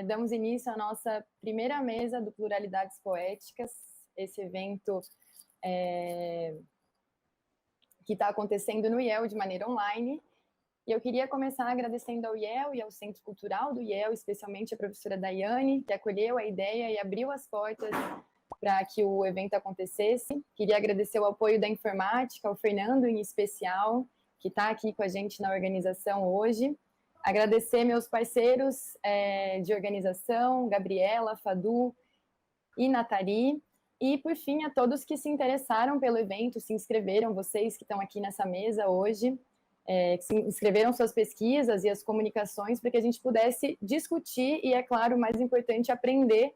damos início à nossa primeira mesa do Pluralidades Poéticas, esse evento que está acontecendo no IEL de maneira online. E eu queria começar agradecendo ao IEL e ao Centro Cultural do IEL, especialmente a professora Daiane, que acolheu a ideia e abriu as portas para que o evento acontecesse. Queria agradecer o apoio da informática, ao Fernando em especial, que está aqui com a gente na organização hoje. Agradecer meus parceiros de organização, Gabriela, Fadu e Natari. E, por fim, a todos que se interessaram pelo evento, se inscreveram, vocês que estão aqui nessa mesa hoje, que se inscreveram suas pesquisas e as comunicações para que a gente pudesse discutir e, é claro, o mais importante, aprender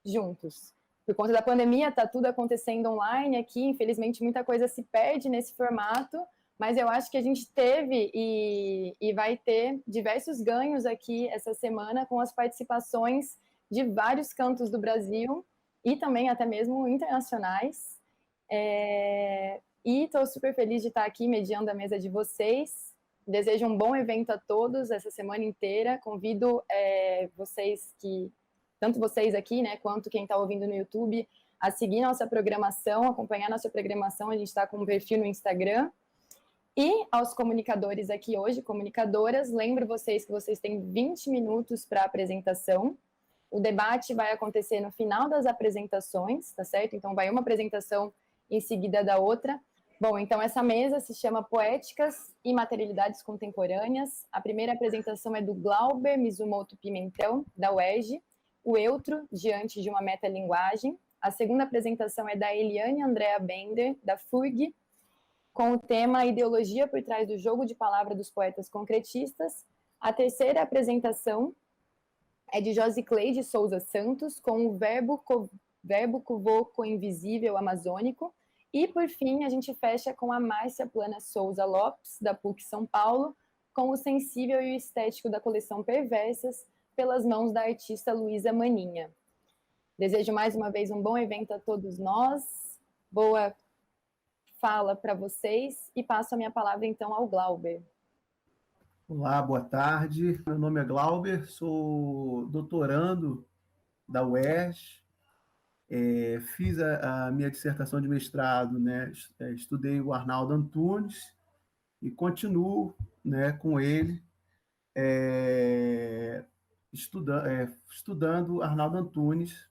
juntos. Por conta da pandemia, está tudo acontecendo online aqui, infelizmente muita coisa se perde nesse formato, mas eu acho que a gente teve e vai ter diversos ganhos aqui essa semana com as participações de vários cantos do Brasil e também até mesmo internacionais. E estou super feliz de estar aqui mediando a mesa de vocês. Desejo um bom evento a todos essa semana inteira. Convido vocês que, tanto vocês aqui, né, quanto quem está ouvindo no YouTube, a seguir nossa programação, acompanhar nossa programação. A gente está com um perfil no Instagram. E aos comunicadores aqui hoje, comunicadoras, lembro vocês que vocês têm 20 minutos para a apresentação. O debate vai acontecer no final das apresentações, tá certo? Então, vai uma apresentação em seguida da outra. Bom, então essa mesa se chama Poéticas e Materialidades Contemporâneas. A primeira apresentação é do Glauber Mizumoto Pimentel, da UERJ, o Eutro, diante de uma metalinguagem. A segunda apresentação é da Eliane Andrea Bender, da FURG, com o tema Ideologia por trás do jogo de palavra dos poetas concretistas. A terceira apresentação é de Josicleide Souza Santos, com o verbo cuvoco invisível amazônico. E, por fim, a gente fecha com a Márcia Plana Souza Lopes, da PUC São Paulo, com o sensível e o estético da coleção Perversas, pelas mãos da artista Luísa Maninha. Desejo mais uma vez um bom evento a todos nós. Boa fala para vocês e passo a minha palavra então ao Glauber. Olá, boa tarde. Meu nome é Glauber, sou doutorando da UERJ, fiz a minha dissertação de mestrado, né? Estudei o Arnaldo Antunes e continuo, né, com ele estudando Arnaldo Antunes,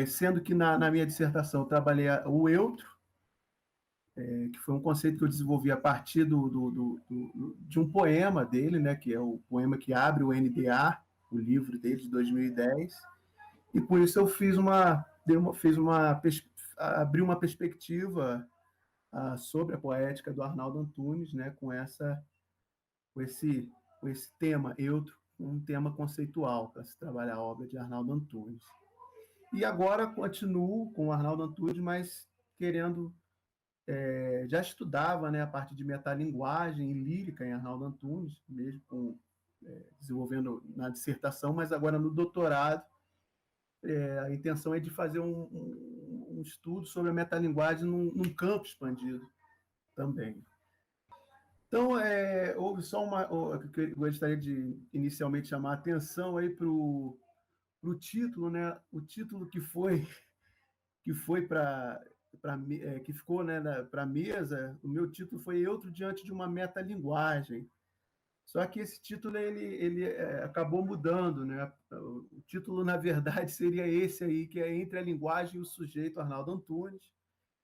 sendo que na minha dissertação eu trabalhei o eutro, que foi um conceito que eu desenvolvi a partir de um poema dele, né, que é o poema que abre o NDA, o livro dele de 2010, e por isso eu abri uma perspectiva sobre a poética do Arnaldo Antunes, né, com esse tema eutro, um tema conceitual para se trabalhar a obra de Arnaldo Antunes. E agora continuo com o Arnaldo Antunes, mas querendo já estudava, né, a parte de metalinguagem e lírica em Arnaldo Antunes, mesmo desenvolvendo na dissertação, mas agora no doutorado, a intenção é de fazer um estudo sobre a metalinguagem num campo expandido também. Então, houve só que eu gostaria de inicialmente chamar a atenção aí para o título, né? O título que ficou, né, para a mesa. O meu título foi Eutro diante de uma metalinguagem. Só que esse título ele acabou mudando, né? O título, na verdade, seria esse aí, que é Entre a Linguagem e o Sujeito, Arnaldo Antunes,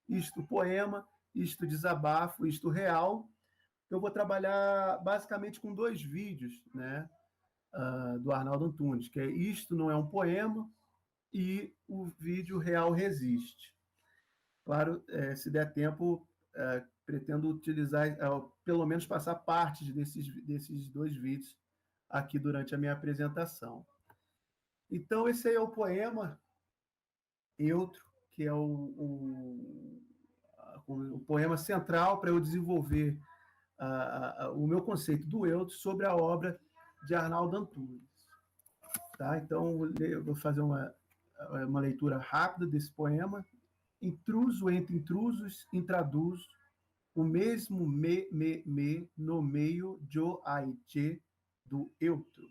isto poema, isto desabafo, isto real. Eu vou trabalhar basicamente com 2 vídeos, né, do Arnaldo Antunes, que é Isto Não é um Poema e o vídeo Real Resiste. Claro, se der tempo, pretendo utilizar, pelo menos passar parte desses 2 vídeos aqui durante a minha apresentação. Então, esse aí é o poema Eutro, que é o poema central para eu desenvolver o meu conceito do eutro sobre a obra de Arnaldo Antunes. Tá? Então, eu vou fazer uma leitura rápida desse poema. Intruso entre intrusos, intraduzo o mesmo me no meio de aiche do eutro.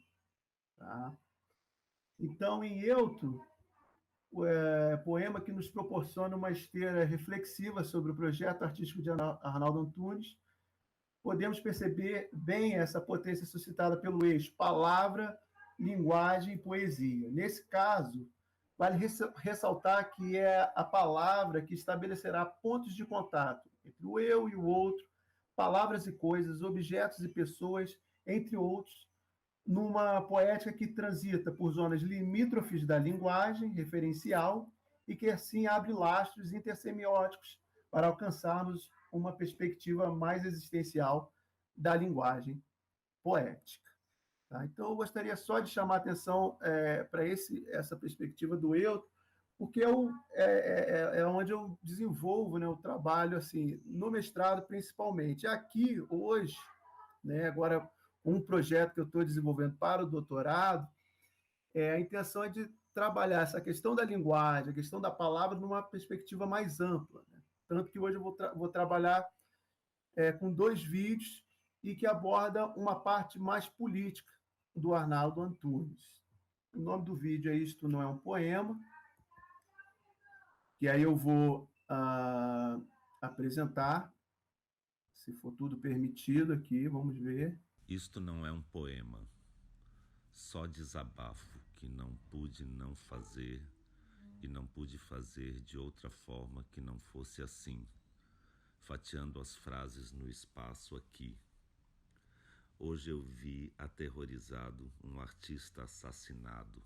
Tá? Então, em Euto, poema que nos proporciona uma esteira reflexiva sobre o projeto artístico de Arnaldo Antunes, podemos perceber bem essa potência suscitada pelo eixo palavra, linguagem e poesia. Nesse caso, vale ressaltar que é a palavra que estabelecerá pontos de contato entre o eu e o outro, palavras e coisas, objetos e pessoas, entre outros, numa poética que transita por zonas limítrofes da linguagem referencial e que assim abre lastros intersemióticos para alcançarmos uma perspectiva mais existencial da linguagem poética. Tá? Então, eu gostaria só de chamar a atenção para essa perspectiva do eu, porque é onde eu desenvolvo, né, o trabalho assim, no mestrado, principalmente. Aqui, hoje, né, agora, um projeto que eu estou desenvolvendo para o doutorado, a intenção é de trabalhar essa questão da linguagem, a questão da palavra, numa perspectiva mais ampla. Né? Tanto que hoje eu vou trabalhar com 2 vídeos e que aborda uma parte mais política do Arnaldo Antunes. O nome do vídeo é Isto Não é um Poema, que aí eu vou apresentar, se for tudo permitido aqui, vamos ver. Isto não é um poema, só desabafo que não pude não fazer e não pude fazer de outra forma que não fosse assim, fatiando as frases no espaço aqui. Hoje eu vi, aterrorizado, um artista assassinado.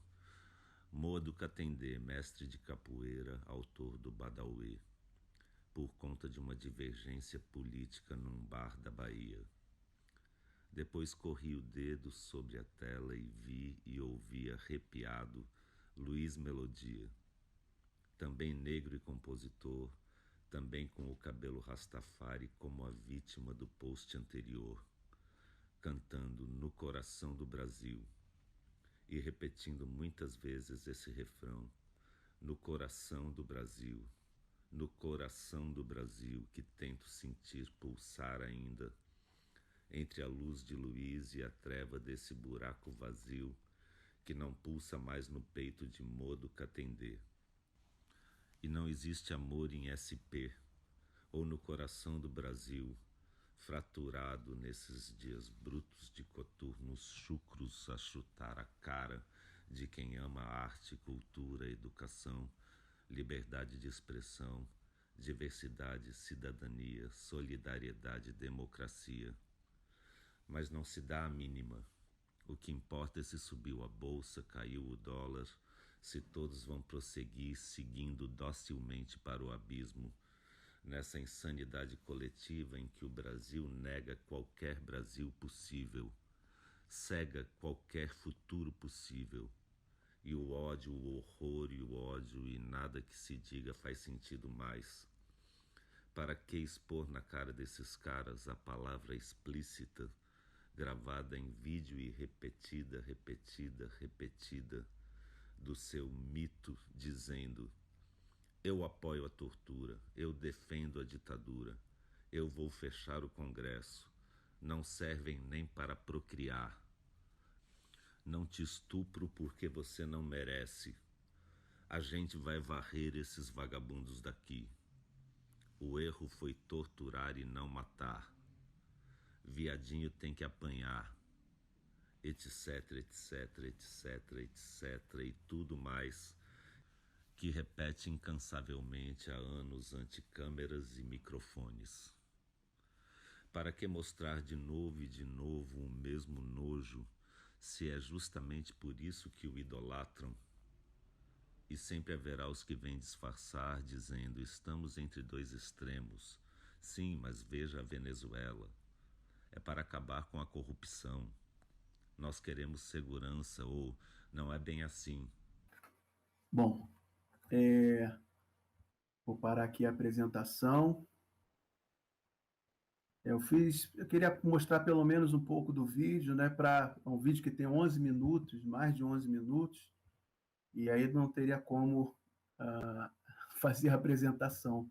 Modo Katendê, mestre de capoeira, autor do Badauê, por conta de uma divergência política num bar da Bahia. Depois corri o dedo sobre a tela e vi e ouvi arrepiado Luiz Melodia, também negro e compositor, também com o cabelo rastafari como a vítima do post anterior, cantando No Coração do Brasil e repetindo muitas vezes esse refrão, no coração do Brasil, no coração do Brasil que tento sentir pulsar ainda, entre a luz de Luiz e a treva desse buraco vazio que não pulsa mais no peito de Modo Katendê. E não existe amor em SP ou no coração do Brasil, fraturado nesses dias brutos de coturnos chucros a chutar a cara de quem ama arte, cultura, educação, liberdade de expressão, diversidade, cidadania, solidariedade, democracia. Mas não se dá a mínima. O que importa é se subiu a bolsa, caiu o dólar, se todos vão prosseguir seguindo docilmente para o abismo, nessa insanidade coletiva em que o Brasil nega qualquer Brasil possível, cega qualquer futuro possível, e o ódio, o horror e o ódio e nada que se diga faz sentido mais. Para que expor na cara desses caras a palavra explícita, gravada em vídeo e repetida, do seu mito, dizendo: eu apoio a tortura, eu defendo a ditadura, eu vou fechar o Congresso, não servem nem para procriar. Não te estupro porque você não merece. A gente vai varrer esses vagabundos daqui. O erro foi torturar e não matar. Viadinho tem que apanhar, etc, etc, etc, etc e tudo mais que repete incansavelmente há anos ante câmeras e microfones. Para que mostrar de novo e de novo o mesmo nojo, se é justamente por isso que o idolatram? E sempre haverá os que vêm disfarçar, dizendo: estamos entre 2 extremos. Sim, mas veja a Venezuela. É para acabar com a corrupção. Nós queremos segurança, ou não é bem assim. Bom, vou parar aqui a apresentação. Eu queria mostrar pelo menos um pouco do vídeo, né? Um vídeo que tem 11 minutos, mais de 11 minutos, e aí não teria como fazer a apresentação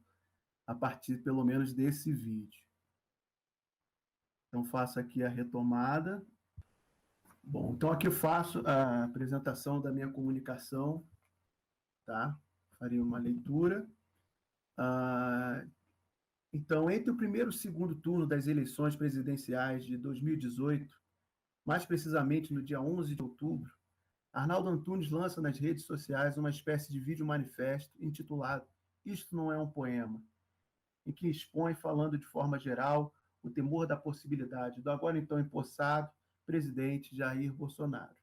a partir pelo menos desse vídeo. Então faço aqui a retomada. Bom, então aqui eu faço a apresentação da minha comunicação, tá? Farei uma leitura. Ah, então, entre o primeiro e o segundo turno das eleições presidenciais de 2018, mais precisamente no dia 11 de outubro, Arnaldo Antunes lança nas redes sociais uma espécie de vídeo manifesto intitulado Isto Não É um Poema, em que expõe, falando de forma geral, o temor da possibilidade do agora então empossado presidente Jair Bolsonaro.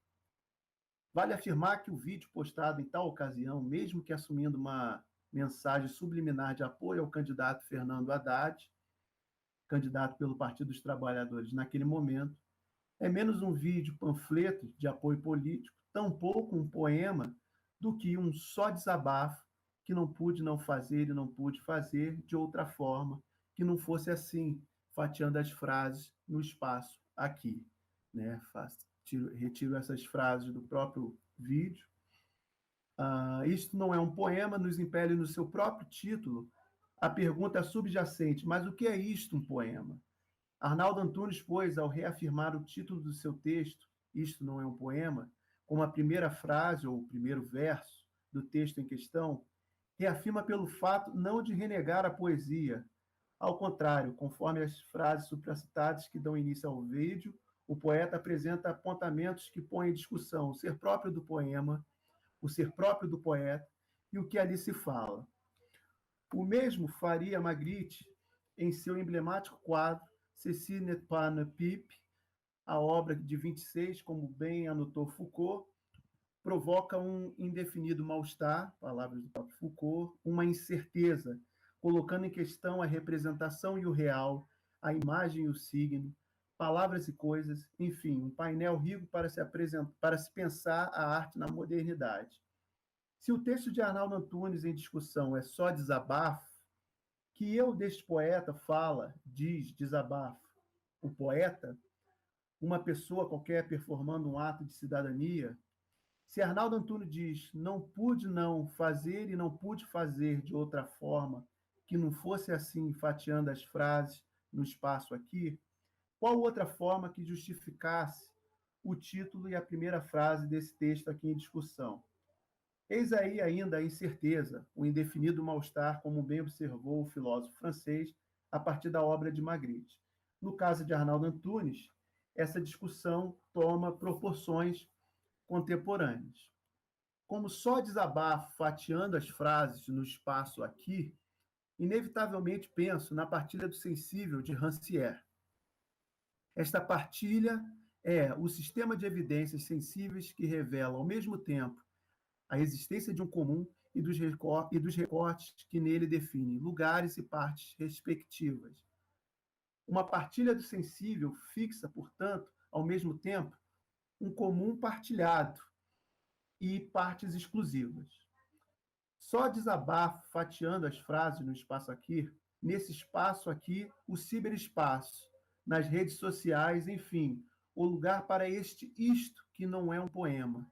Vale afirmar que o vídeo postado em tal ocasião, mesmo que assumindo uma mensagem subliminar de apoio ao candidato Fernando Haddad, candidato pelo Partido dos Trabalhadores naquele momento, é menos um vídeo panfleto de apoio político, tampouco um poema, do que um só desabafo que não pude não fazer e não pude fazer de outra forma, que não fosse assim, fatiando as frases no espaço aqui. Né? Retiro essas frases do próprio vídeo. Isto não é um poema, nos impele no seu próprio título a pergunta subjacente, mas o que é isto, um poema? Arnaldo Antunes, pois, ao reafirmar o título do seu texto, Isto Não É um Poema, como a primeira frase ou o primeiro verso do texto em questão, reafirma pelo fato não de renegar a poesia. Ao contrário, conforme as frases supracitadas que dão início ao vídeo, o poeta apresenta apontamentos que põem em discussão o ser próprio do poema, o ser próprio do poeta e o que ali se fala. O mesmo faria Magritte em seu emblemático quadro Ceci n'est pas une pipe, a obra de 26, como bem anotou Foucault, provoca um indefinido mal-estar, palavras do próprio Foucault, uma incerteza, colocando em questão a representação e o real, a imagem e o signo, palavras e coisas, enfim, um painel rico para se pensar a arte na modernidade. Se o texto de Arnaldo Antunes em discussão é só desabafo, que eu deste poeta fala, diz, desabafo, o poeta, uma pessoa qualquer performando um ato de cidadania, se Arnaldo Antunes diz não pude não fazer e não pude fazer de outra forma, que não fosse assim, fatiando as frases no espaço aqui, qual outra forma que justificasse o título e a primeira frase desse texto aqui em discussão? Eis aí ainda a incerteza, o indefinido mal-estar, como bem observou o filósofo francês a partir da obra de Magritte. No caso de Arnaldo Antunes, essa discussão toma proporções contemporâneas. Como só desabafo fatiando as frases no espaço aqui, inevitavelmente penso na partilha do sensível de Rancière. Esta partilha é o sistema de evidências sensíveis que revela, ao mesmo tempo, a existência de um comum e dos recortes que nele definem lugares e partes respectivas. Uma partilha do sensível fixa, portanto, ao mesmo tempo, um comum partilhado e partes exclusivas. Só desabafo fatiando as frases no espaço aqui, nesse espaço aqui, o ciberespaço, nas redes sociais, enfim, o lugar para este isto que não é um poema.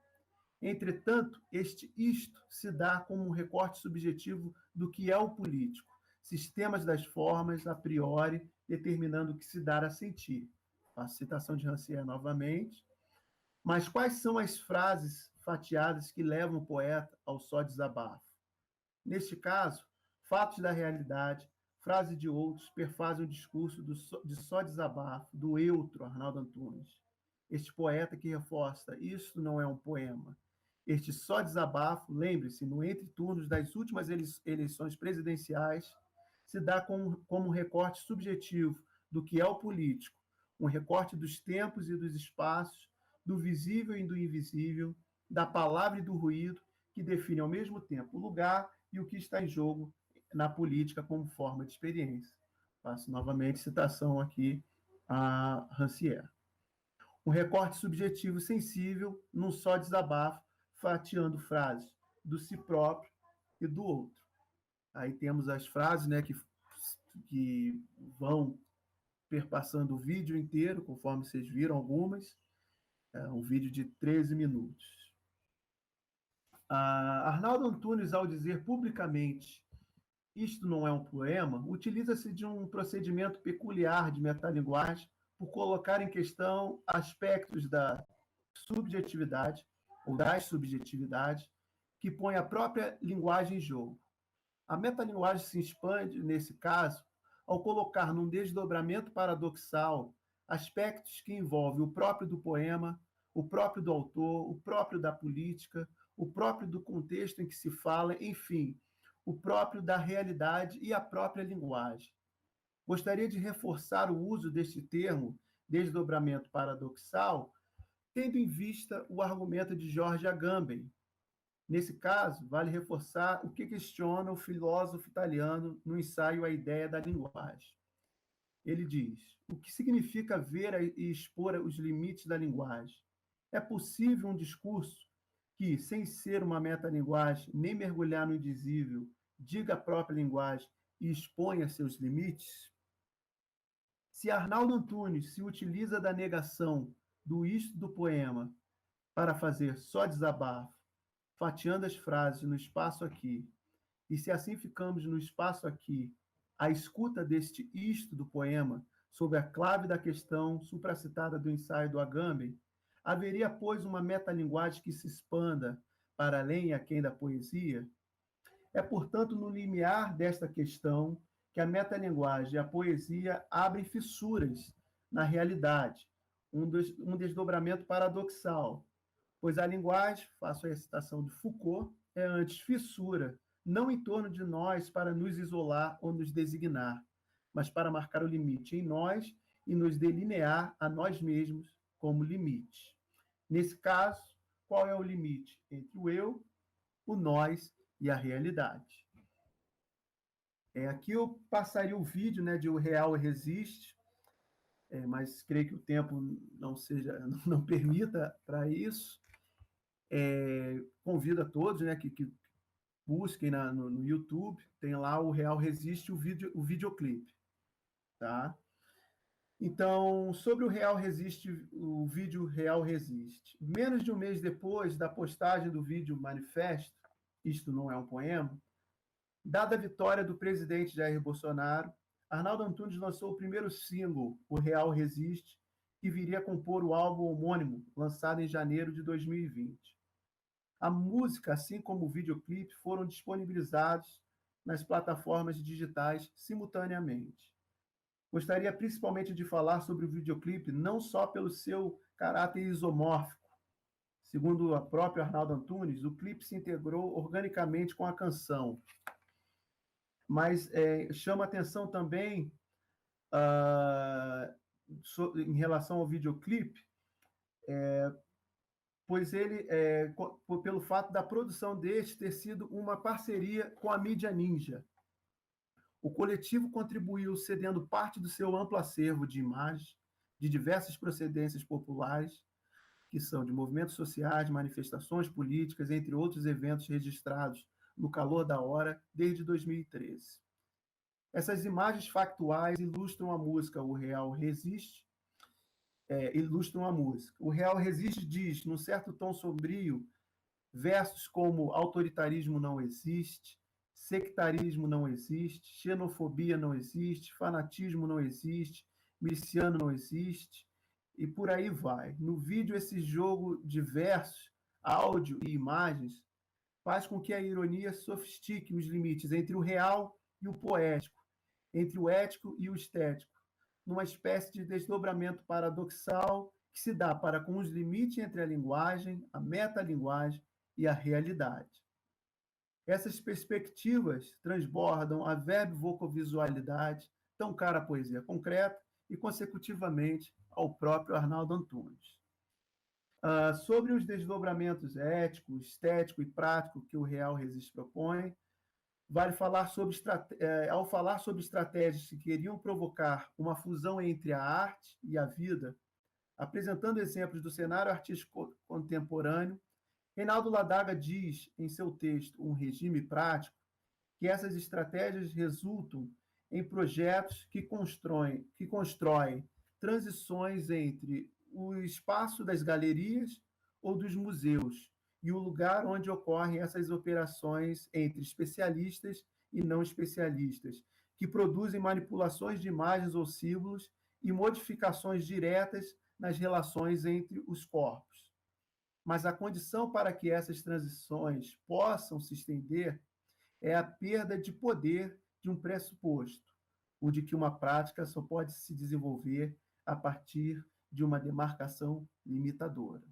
Entretanto, este isto se dá como um recorte subjetivo do que é o político, sistemas das formas, a priori, determinando o que se dá a sentir. Faço citação de Rancière novamente. Mas quais são as frases fatiadas que levam o poeta ao só desabafo? Neste caso, fatos da realidade, frase de outros perfazem o discurso de só desabafo, do eutro Arnaldo Antunes. Este poeta que reforça, isso não é um poema. Este só desabafo, lembre-se, no entre-turnos das últimas eleições presidenciais, se dá como um recorte subjetivo do que é o político, um recorte dos tempos e dos espaços, do visível e do invisível, da palavra e do ruído, que define ao mesmo tempo o lugar e o que está em jogo na política como forma de experiência. Faço novamente citação aqui a Rancière. Um recorte subjetivo sensível num só desabafo, fatiando frases do si próprio e do outro. Aí temos as frases, né, que vão perpassando o vídeo inteiro, conforme vocês viram algumas. É um vídeo de 13 minutos. Arnaldo Antunes, ao dizer publicamente isto não é um poema, utiliza-se de um procedimento peculiar de metalinguagem por colocar em questão aspectos da subjetividade, ou das subjetividades, que põe a própria linguagem em jogo. A metalinguagem se expande, nesse caso, ao colocar num desdobramento paradoxal aspectos que envolvem o próprio do poema, o próprio do autor, o próprio da política, o próprio do contexto em que se fala, enfim, o próprio da realidade e a própria linguagem. Gostaria de reforçar o uso deste termo, desdobramento paradoxal, tendo em vista o argumento de George Agamben. Nesse caso, vale reforçar o que questiona o filósofo italiano no ensaio A Ideia da Linguagem. Ele diz: o que significa ver e expor os limites da linguagem? É possível um discurso que, sem ser uma metalinguagem, nem mergulhar no indizível, diga a própria linguagem e exponha seus limites? Se Arnaldo Antunes se utiliza da negação do isto do poema para fazer só desabafo, fatiando as frases no espaço aqui, e se assim ficamos no espaço aqui, à escuta deste isto do poema, sob a clave da questão supracitada do ensaio do Agamben, haveria, pois, uma metalinguagem que se expanda para além e aquém da poesia? É, portanto, no limiar desta questão que a metalinguagem e a poesia abrem fissuras na realidade, um desdobramento paradoxal, pois a linguagem, faço a citação de Foucault, é antes fissura, não em torno de nós para nos isolar ou nos designar, mas para marcar o limite em nós e nos delinear a nós mesmos como limite. Nesse caso, qual é o limite entre o eu, o nós e a realidade? Aqui eu passaria o vídeo, né, de O Real Resiste, mas creio que o tempo não permita para isso. Convido a todos, né, que busquem no YouTube, tem lá O Real Resiste, o videoclipe. Tá? Então, sobre o Real Resiste, o vídeo Real Resiste. Menos de um mês depois da postagem do vídeo manifesto, Isto Não É um Poema, dada a vitória do presidente Jair Bolsonaro, Arnaldo Antunes lançou o primeiro single, O Real Resiste, que viria a compor o álbum homônimo, lançado em janeiro de 2020. A música, assim como o videoclipe, foram disponibilizados nas plataformas digitais simultaneamente. Gostaria principalmente de falar sobre o videoclipe, não só pelo seu caráter isomórfico. Segundo o próprio Arnaldo Antunes, o clipe se integrou organicamente com a canção. Mas chama atenção também, em relação ao videoclipe, pois ele, pelo fato da produção deste ter sido uma parceria com a Mídia Ninja. O coletivo contribuiu cedendo parte do seu amplo acervo de imagens de diversas procedências populares, que são de movimentos sociais, manifestações políticas, entre outros eventos registrados no calor da hora desde 2013. Essas imagens factuais ilustram a música O Real Resiste, ilustram a música. O Real Resiste diz, num certo tom sombrio, versos como autoritarismo não existe, sectarismo não existe, xenofobia não existe, fanatismo não existe, miliciano não existe, e por aí vai. No vídeo, esse jogo de versos, áudio e imagens faz com que a ironia sofistique os limites entre o real e o poético, entre o ético e o estético, numa espécie de desdobramento paradoxal que se dá para com os limites entre a linguagem, a metalinguagem e a realidade. Essas perspectivas transbordam a verbo-vocovisualidade, tão cara à poesia concreta, e, consecutivamente, ao próprio Arnaldo Antunes. Sobre os desdobramentos ético, estético e prático que o Real Resiste propõe, vale falar ao falar sobre estratégias que queriam provocar uma fusão entre a arte e a vida, apresentando exemplos do cenário artístico contemporâneo, Reinaldo Ladaga diz em seu texto Um Regime Prático que essas estratégias resultam em projetos que constroem transições entre o espaço das galerias ou dos museus e o lugar onde ocorrem essas operações entre especialistas e não especialistas, que produzem manipulações de imagens ou símbolos e modificações diretas nas relações entre os corpos. mas a condição para que essas transições possam se estender é a perda de poder de um pressuposto, o de que uma prática só pode se desenvolver a partir de uma demarcação limitadora.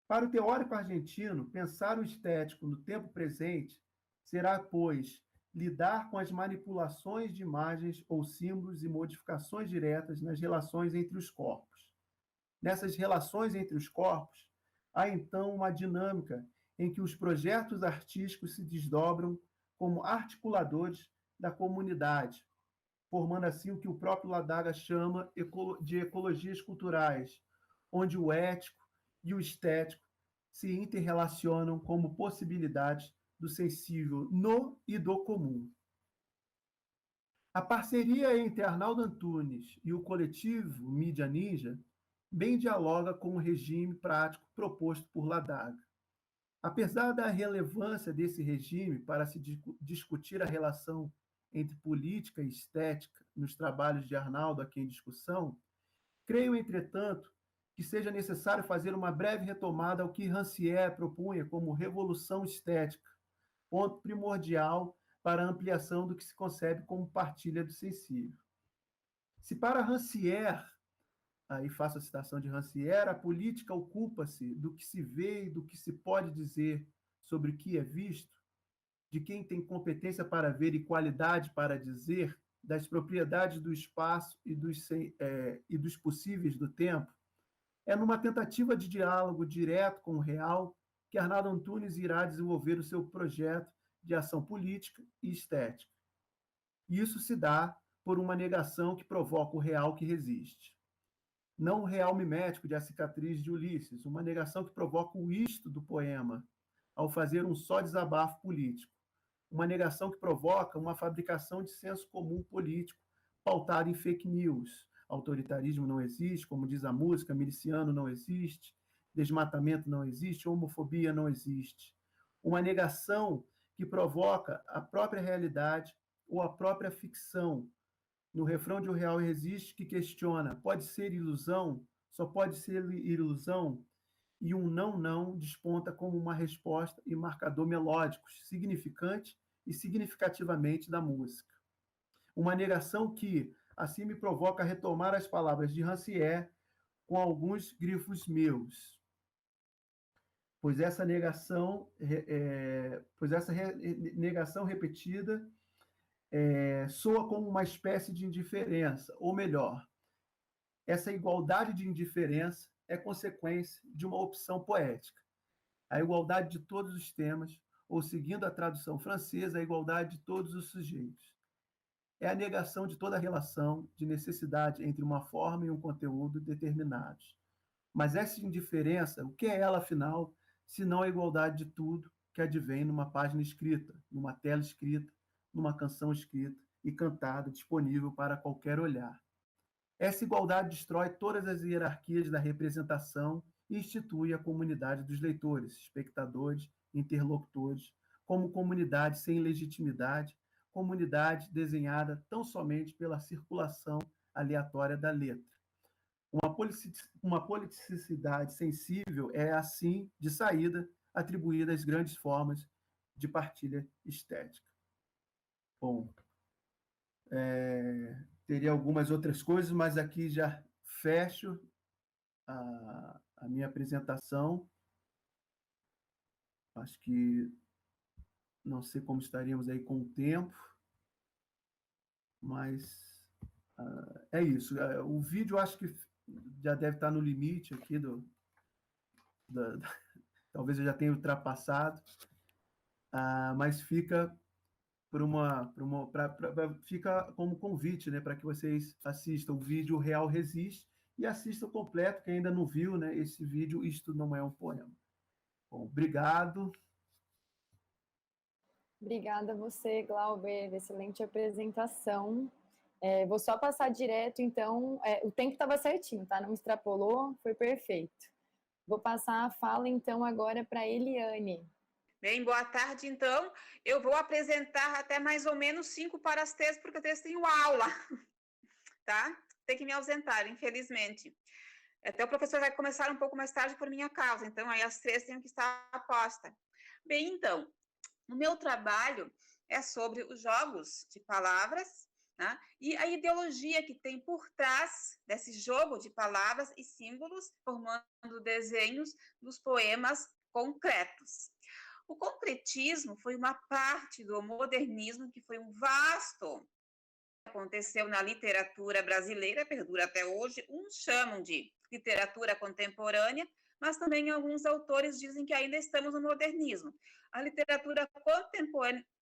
Para o teórico argentino, pensar o estético no tempo presente será, pois, lidar com as manipulações de imagens ou símbolos e modificações diretas nas relações entre os corpos. Nessas relações entre os corpos, há então uma dinâmica em que os projetos artísticos se desdobram como articuladores da comunidade, formando assim o que o próprio Ladaga chama de ecologias culturais, onde o ético e o estético se interrelacionam como possibilidades do sensível no e do comum. A parceria entre Arnaldo Antunes e o coletivo Mídia Ninja bem dialoga com o regime prático proposto por Ladaga. Apesar da relevância desse regime para se discutir a relação entre política e estética nos trabalhos de Arnaldo aqui em discussão, creio, entretanto, que seja necessário fazer uma breve retomada ao que Rancière propunha como revolução estética, ponto primordial para a ampliação do que se concebe como partilha do sensível. Se para Rancière, aí faço a citação de Rancière, a política ocupa-se do que se vê e do que se pode dizer sobre o que é visto, de quem tem competência para ver e qualidade para dizer, das propriedades do espaço e dos possíveis do tempo, é numa tentativa de diálogo direto com o real que Arnaldo Antunes irá desenvolver o seu projeto de ação política e estética. Isso se dá por uma negação que provoca o real que resiste. Não o real mimético de A Cicatriz de Ulisses, uma negação que provoca o isto do poema, ao fazer um só desabafo político. Uma negação que provoca uma fabricação de senso comum político pautada em fake news. Autoritarismo não existe, como diz a música, miliciano não existe, desmatamento não existe, homofobia não existe. Uma negação que provoca a própria realidade ou a própria ficção. No refrão de O Real Resiste, que questiona, pode ser ilusão? Só pode ser ilusão? E um não desponta como uma resposta e marcador melódico, significante e significativamente da música. Uma negação que, assim, me provoca retomar as palavras de Rancière com alguns grifos meus. Pois essa negação repetida soa como uma espécie de indiferença, ou melhor, essa igualdade de indiferença é consequência de uma opção poética. A igualdade de todos os temas, ou seguindo a tradução francesa, a igualdade de todos os sujeitos. É a negação de toda relação de necessidade entre uma forma e um conteúdo determinados. Mas essa indiferença, o que é ela, afinal, se não a igualdade de tudo que advém numa página escrita, numa tela escrita, numa canção escrita e cantada, disponível para qualquer olhar. Essa igualdade destrói todas as hierarquias da representação e institui a comunidade dos leitores, espectadores, interlocutores, como comunidade sem legitimidade, comunidade desenhada tão somente pela circulação aleatória da letra. Uma politicidade sensível é, assim, de saída, atribuída às grandes formas de partilha estética. Bom, teria algumas outras coisas, mas aqui já fecho a minha apresentação. Acho que não sei como estaríamos aí com o tempo, mas é isso. O vídeo acho que já deve estar no limite aqui talvez eu já tenha ultrapassado, mas fica fica como convite, né, para que vocês assistam o vídeo Real Resiste e assistam completo, quem ainda não viu, né, esse vídeo Isto Não É um Poema. Bom, obrigado. Obrigada a você, Glauber, excelente apresentação. Vou só passar direto, então, o tempo estava certinho, tá? Não extrapolou, foi perfeito. Vou passar a fala, então, agora para a Eliane. Bem, boa tarde, então. Eu vou apresentar até mais ou menos 5 para as textos, porque eu tenho aula, tá? Tem que me ausentar, infelizmente. Até o professor vai começar um pouco mais tarde por minha causa, então aí as 3 têm que estar aposta. Bem, então, o meu trabalho é sobre os jogos de palavras, né? E a ideologia que tem por trás desse jogo de palavras e símbolos, formando desenhos dos poemas concretos. O concretismo foi uma parte do modernismo que foi um vasto aconteceu na literatura brasileira, perdura até hoje, uns chamam de literatura contemporânea, mas também alguns autores dizem que ainda estamos no modernismo. A literatura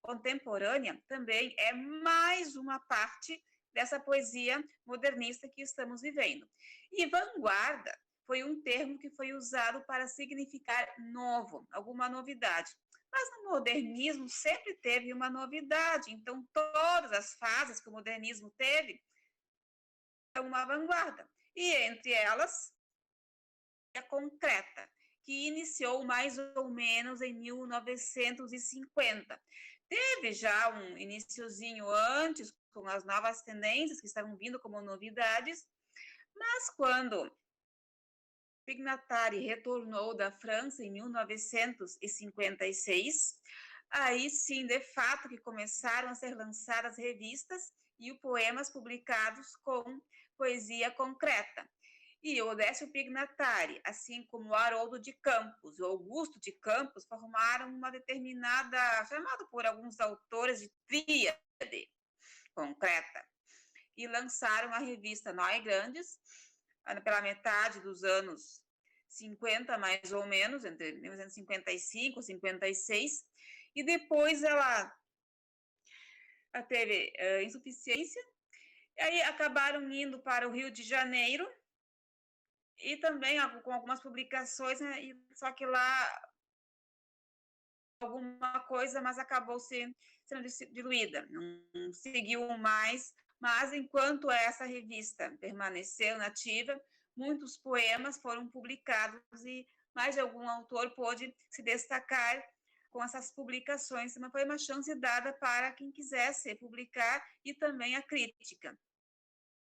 contemporânea também é mais uma parte dessa poesia modernista que estamos vivendo. E vanguarda foi um termo que foi usado para significar novo, alguma novidade. Mas no modernismo sempre teve uma novidade, então todas as fases que o modernismo teve é uma vanguarda. E entre elas, a concreta, que iniciou mais ou menos em 1950. Teve já um iniciozinho antes, com as novas tendências que estavam vindo como novidades, mas quando Pignatari retornou da França em 1956, aí sim, de fato, que começaram a ser lançadas revistas e poemas publicados com poesia concreta. E o Odécio Pignatari, assim como o Haroldo de Campos e o Augusto de Campos, formaram uma determinada, chamado por alguns autores de tríade concreta, e lançaram a revista Nós Grandes, pela metade dos anos 50, mais ou menos, entre 1955 e 56, e depois ela teve insuficiência, e aí acabaram indo para o Rio de Janeiro, e também com algumas publicações, né, só que lá alguma coisa, mas acabou sendo diluída, não seguiu mais, mas enquanto essa revista permaneceu nativa, muitos poemas foram publicados e mais de algum autor pôde se destacar com essas publicações, mas foi uma chance dada para quem quisesse publicar e também a crítica.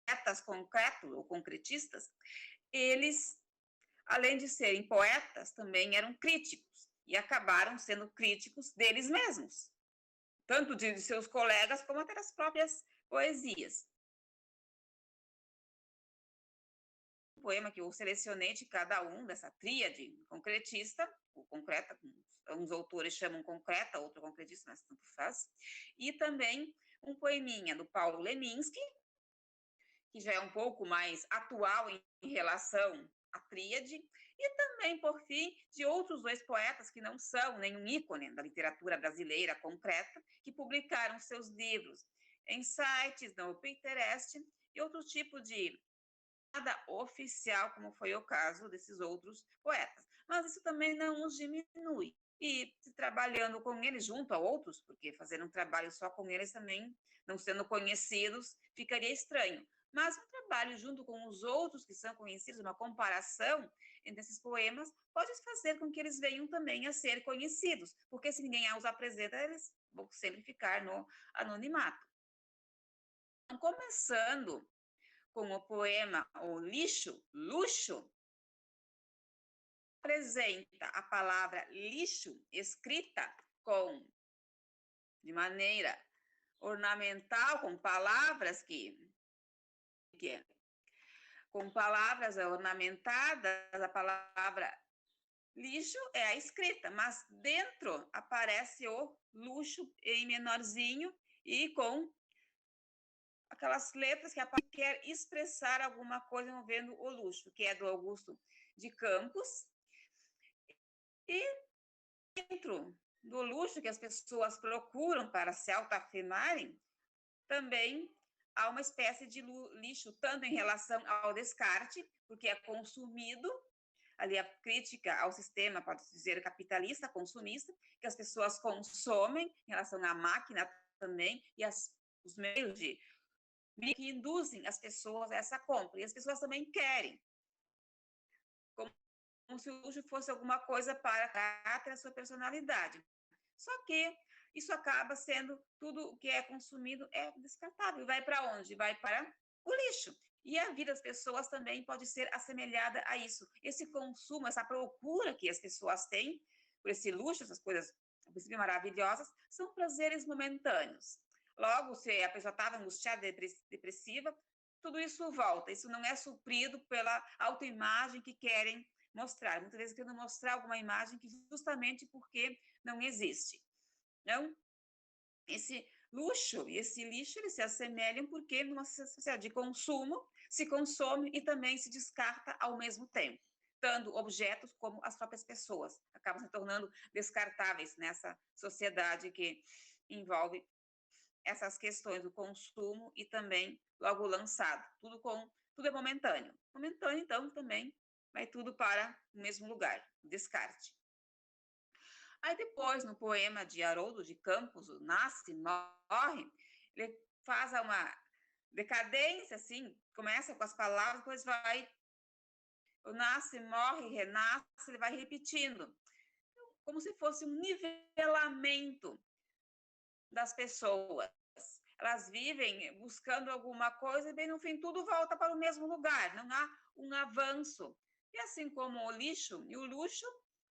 Poetas concretos ou concretistas, eles, além de serem poetas, também eram críticos e acabaram sendo críticos deles mesmos, tanto de seus colegas como até das próprias poesias. O poema que eu selecionei de cada um dessa tríade concretista, o concreta, uns autores chamam concreta, outro concretista, mas tanto faz, e também um poeminha do Paulo Leminski, que já é um pouco mais atual em relação à tríade, e também, por fim, de outros 2 poetas que não são nenhum ícone da literatura brasileira concreta, que publicaram seus livros em sites, no Pinterest, e outro tipo de nada oficial, como foi o caso desses outros poetas. Mas isso também não os diminui. E trabalhando com eles junto a outros, porque fazer um trabalho só com eles também, não sendo conhecidos, ficaria estranho. Mas um trabalho junto com os outros que são conhecidos, uma comparação entre esses poemas, pode fazer com que eles venham também a ser conhecidos, porque se ninguém os apresenta, eles vão sempre ficar no anonimato. Então, começando com o poema O Lixo, Luxo, apresenta a palavra lixo escrita de maneira ornamental, com palavras com palavras ornamentadas, a palavra lixo é a escrita, mas dentro aparece o luxo em menorzinho e com aquelas letras que quer expressar alguma coisa envolvendo o luxo, que é do Augusto de Campos. E dentro do luxo que as pessoas procuram para se autoafirmarem, também há uma espécie de lixo, tanto em relação ao descarte, porque é consumido, ali a crítica ao sistema, pode dizer, capitalista, consumista, que as pessoas consomem em relação à máquina também, e os meios que induzem as pessoas a essa compra. E as pessoas também querem. Como se o luxo fosse alguma coisa para caráter a sua personalidade. Só que isso acaba sendo, tudo o que é consumido é descartável. Vai para onde? Vai para o lixo, E a vida das pessoas também pode ser assemelhada a isso. Esse consumo, essa procura que as pessoas têm por esse luxo, essas coisas, a princípio, maravilhosas, são prazeres momentâneos. Logo, se a pessoa estava angustiada, depressiva, tudo isso volta. Isso não é suprido pela autoimagem que querem mostrar. Muitas vezes querem mostrar alguma imagem que justamente porque não existe. Não? Esse luxo e esse lixo, eles se assemelham porque numa sociedade de consumo se consome e também se descarta ao mesmo tempo, tanto objetos como as próprias pessoas acabam se tornando descartáveis nessa sociedade que envolve essas questões do consumo e também logo lançado, tudo é momentâneo. Momentâneo, então, também vai tudo para o mesmo lugar, descarte. Aí depois, no poema de Haroldo de Campos, o Nasce, Morre, ele faz uma decadência, assim, começa com as palavras, depois vai, o nasce, morre, renasce, ele vai repetindo, como se fosse um nivelamento das pessoas. Elas vivem buscando alguma coisa e bem no fim tudo volta para o mesmo lugar, não há um avanço. E assim como o lixo e o luxo,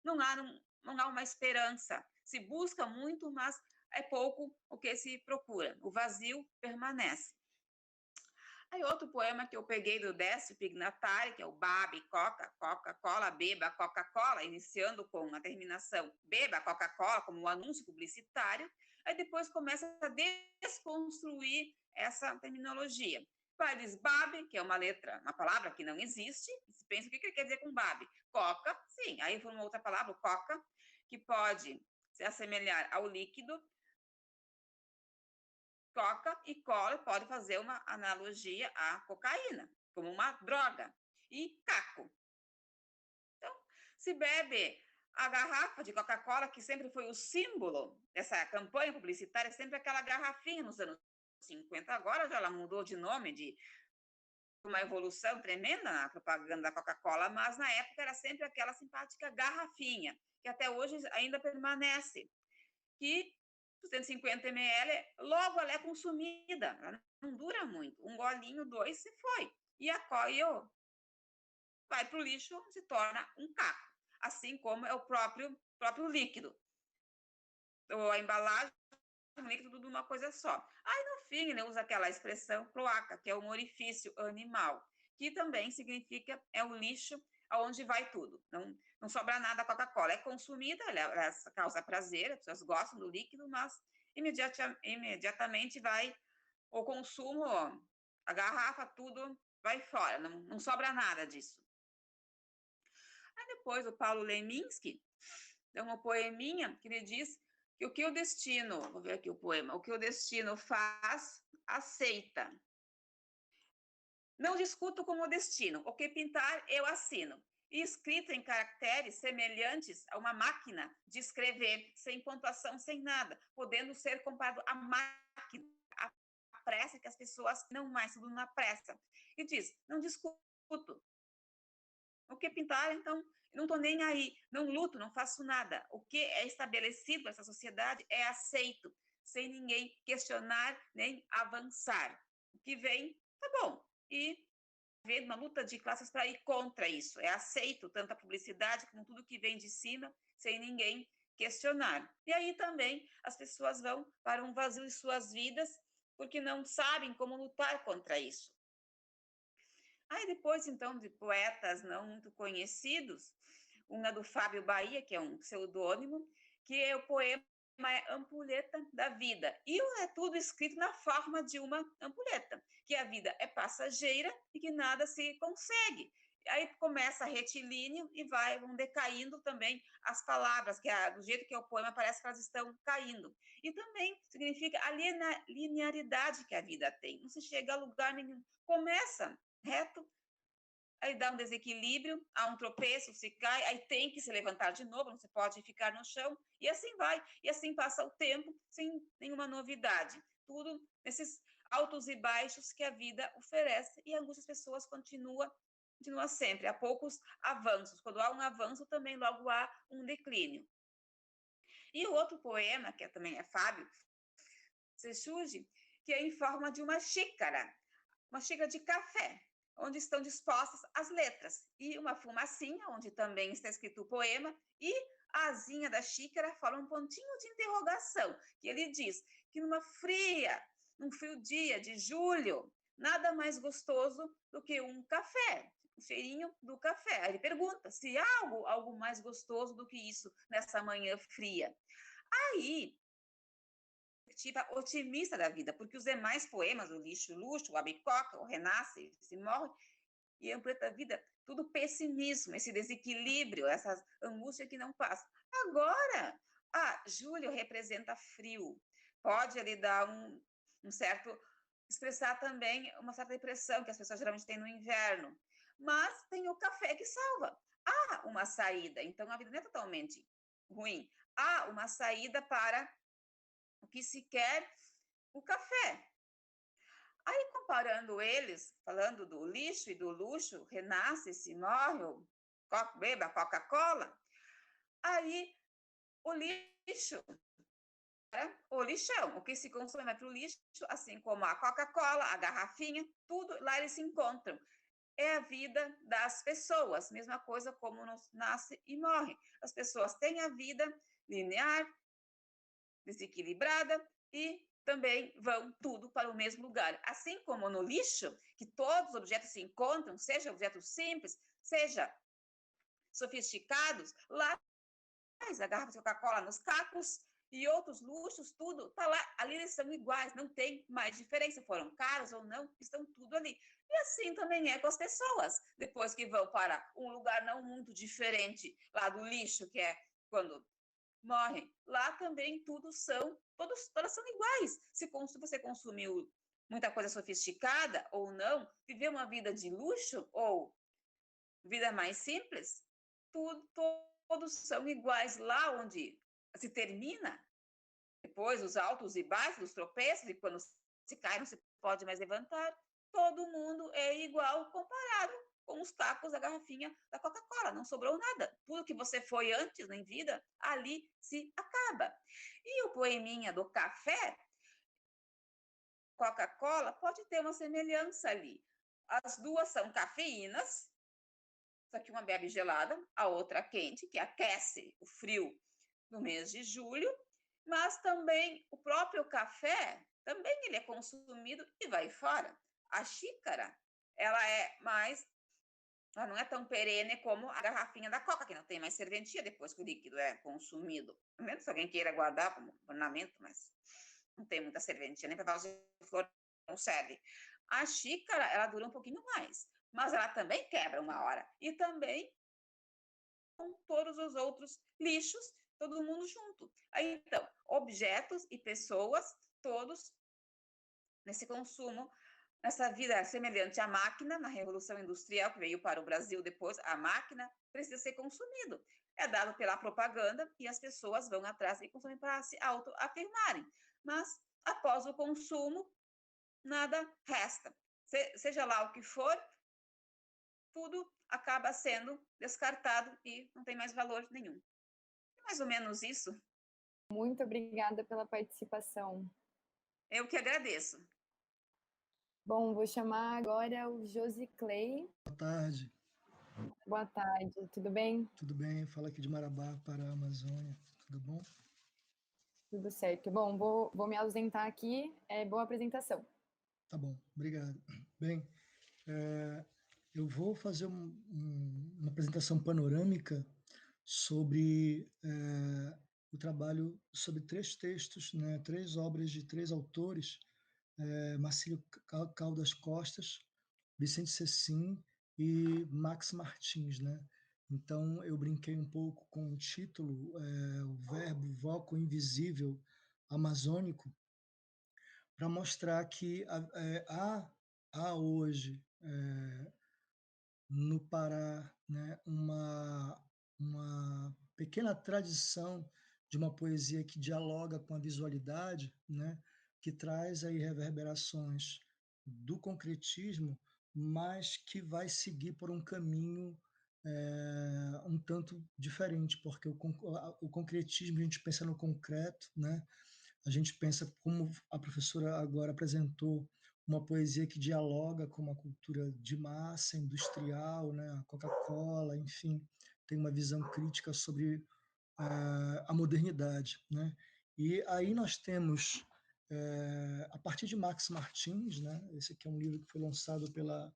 não há uma esperança. Se busca muito, mas é pouco o que se procura. O vazio permanece. Aí outro poema que eu peguei do Décio Pignatari, que é o Babe, Coca-Cola, beba Coca-Cola, iniciando com a terminação beba Coca-Cola como um anúncio publicitário, aí depois começa a desconstruir essa terminologia. Diz Babe, que é uma letra, uma palavra que não existe, e se pensa o que ele quer dizer com Babe. Coca, sim, aí foi uma outra palavra, coca, que pode se assemelhar ao líquido. Coca e cola pode fazer uma analogia à cocaína, como uma droga. E caco. Então, se bebe a garrafa de Coca-Cola, que sempre foi o símbolo dessa campanha publicitária, sempre aquela garrafinha nos anos 50, agora já ela mudou de nome, de uma evolução tremenda na propaganda da Coca-Cola, mas na época era sempre aquela simpática garrafinha, que até hoje ainda permanece, que 250 ml, logo ela é consumida, ela não dura muito, um golinho, 2, se foi. E a coio vai para o lixo, se torna um caco, assim como é o próprio líquido. Ou a embalagem, um líquido, tudo uma coisa só. Aí, no fim, ele usa aquela expressão cloaca, que é um orifício animal, que também significa é o lixo aonde vai tudo. Não sobra nada a Coca-Cola. É consumida, ela causa prazer, as pessoas gostam do líquido, mas imediatamente vai o consumo, a garrafa, tudo vai fora, não sobra nada disso. Aí depois o Paulo Leminski deu uma poeminha que ele diz que o que o destino, vou ver aqui o poema, o que o destino faz, aceita. Não discuto com o destino, o que pintar eu assino. E escrito em caracteres semelhantes a uma máquina de escrever, sem pontuação, sem nada, podendo ser comparado à máquina, à pressa que as pessoas não mais, tudo na pressa. E diz, não discuto. O que pintar, então, não estou nem aí, não luto, não faço nada. O que é estabelecido nessa sociedade é aceito, sem ninguém questionar nem avançar. O que vem, tá bom. E haver uma luta de classes para ir contra isso. É aceito tanto a publicidade como tudo que vem de cima, sem ninguém questionar. E aí também as pessoas vão para um vazio em suas vidas, porque não sabem como lutar contra isso. Aí depois, então, de poetas não muito conhecidos, uma do Fábio Bahia, que é um pseudônimo, que é o poema Ampulheta da Vida. E é tudo escrito na forma de uma ampulheta, que a vida é passageira e que nada se consegue. Aí começa retilíneo e vão decaindo também as palavras, que do jeito que é o poema, parece que elas estão caindo. E também significa a linearidade que a vida tem. Não se chega a lugar nenhum. Começa reto, aí dá um desequilíbrio, há um tropeço, se cai, aí tem que se levantar de novo, não se pode ficar no chão, e assim vai. E assim passa o tempo, sem nenhuma novidade. Tudo nesses altos e baixos que a vida oferece, e a angústia das pessoas continua sempre. Há poucos avanços. Quando há um avanço, também logo há um declínio. E o outro poema, que também é Fábio Seixugi, que é em forma de uma xícara de café. onde estão dispostas as letras, e uma fumacinha, onde também está escrito o poema, e a asinha da xícara fala um pontinho de interrogação, que ele diz que num frio dia de julho, nada mais gostoso do que um café, o cheirinho do café. Aí ele pergunta se há algo mais gostoso do que isso nessa manhã fria. Aí, perspectiva otimista da vida, porque os demais poemas, o Lixo e o Luxo, o Abicoca, o Renasce, se morre, e a Preta Vida, tudo pessimismo, esse desequilíbrio, essa angústia que não passa. Agora, julho representa frio, pode ali dar um certo, expressar também uma certa depressão que as pessoas geralmente têm no inverno, mas tem o café que salva. Há uma saída, então a vida não é totalmente ruim. Há uma saída para o que se quer, o café. Aí, comparando eles, falando do lixo e do luxo, renasce, se morre, beba Coca-Cola, aí o lixo, o lixão, o que se consome vai para o lixo, assim como a Coca-Cola, a garrafinha, tudo lá eles se encontram. É a vida das pessoas, mesma coisa como nasce e morre. As pessoas têm a vida linear, desequilibrada e também vão tudo para o mesmo lugar. Assim como no lixo, que todos os objetos se encontram, seja objetos simples, seja sofisticados, lá a garrafa de Coca-Cola nos cacos e outros luxos, tudo está lá, ali eles são iguais, não tem mais diferença, foram caros ou não, estão tudo ali. E assim também é com as pessoas, depois que vão para um lugar não muito diferente lá do lixo, que é quando morrem. Lá também todas são iguais. Se você consumiu muita coisa sofisticada ou não, viver uma vida de luxo ou vida mais simples, todos são iguais. Lá onde se termina, depois os altos e baixos, os tropeços, e quando se cai não se pode mais levantar, todo mundo é igual comparado com os cacos da garrafinha da Coca-Cola. Não sobrou nada. Tudo que você foi antes em vida, ali se acaba. E o poeminha do café, Coca-Cola, pode ter uma semelhança ali. As duas são cafeínas, só que uma bebe gelada, a outra quente, que aquece o frio no mês de julho, mas também o próprio café, também ele é consumido e vai fora. A xícara, ela não é tão perene como a garrafinha da Coca, que não tem mais serventia depois que o líquido é consumido. Pelo menos se alguém queira guardar como ornamento, mas não tem muita serventia, nem para vaso de flor não serve. A xícara, ela dura um pouquinho mais, mas ela também quebra uma hora. E também com todos os outros lixos, todo mundo junto. Aí, então, objetos e pessoas, todos nesse consumo, nessa vida semelhante à máquina, na Revolução Industrial, que veio para o Brasil depois, a máquina precisa ser consumido. É dado pela propaganda e as pessoas vão atrás e consomem para se autoafirmarem. Mas, após o consumo, nada resta. Seja lá o que for, tudo acaba sendo descartado e não tem mais valor nenhum. É mais ou menos isso. Muito obrigada pela participação. Eu que agradeço. Bom, vou chamar agora o Josi Clay. Boa tarde. Boa tarde, tudo bem? Tudo bem, fala aqui de Marabá, para a Amazônia, tudo bom? Tudo certo. Bom, vou me ausentar aqui, boa apresentação. Tá bom, obrigado. Bem, eu vou fazer uma apresentação panorâmica sobre o trabalho, sobre 3 textos, né, 3 obras de 3 autores, Marcílio Caldas Costas, Vicente Cecim e Max Martins, né? Então, eu brinquei um pouco com o título, o verbo voco invisível amazônico, para mostrar que há hoje, no Pará, né, uma pequena tradição de uma poesia que dialoga com a visualidade, né, que traz aí reverberações do concretismo, mas que vai seguir por um caminho um tanto diferente, porque o concretismo, a gente pensa no concreto, né? A gente pensa, como a professora agora apresentou, uma poesia que dialoga com uma cultura de massa, industrial, né? A Coca-Cola, enfim, tem uma visão crítica sobre a modernidade, né? E aí nós temos, a partir de Max Martins, né? Esse aqui é um livro que foi lançado pela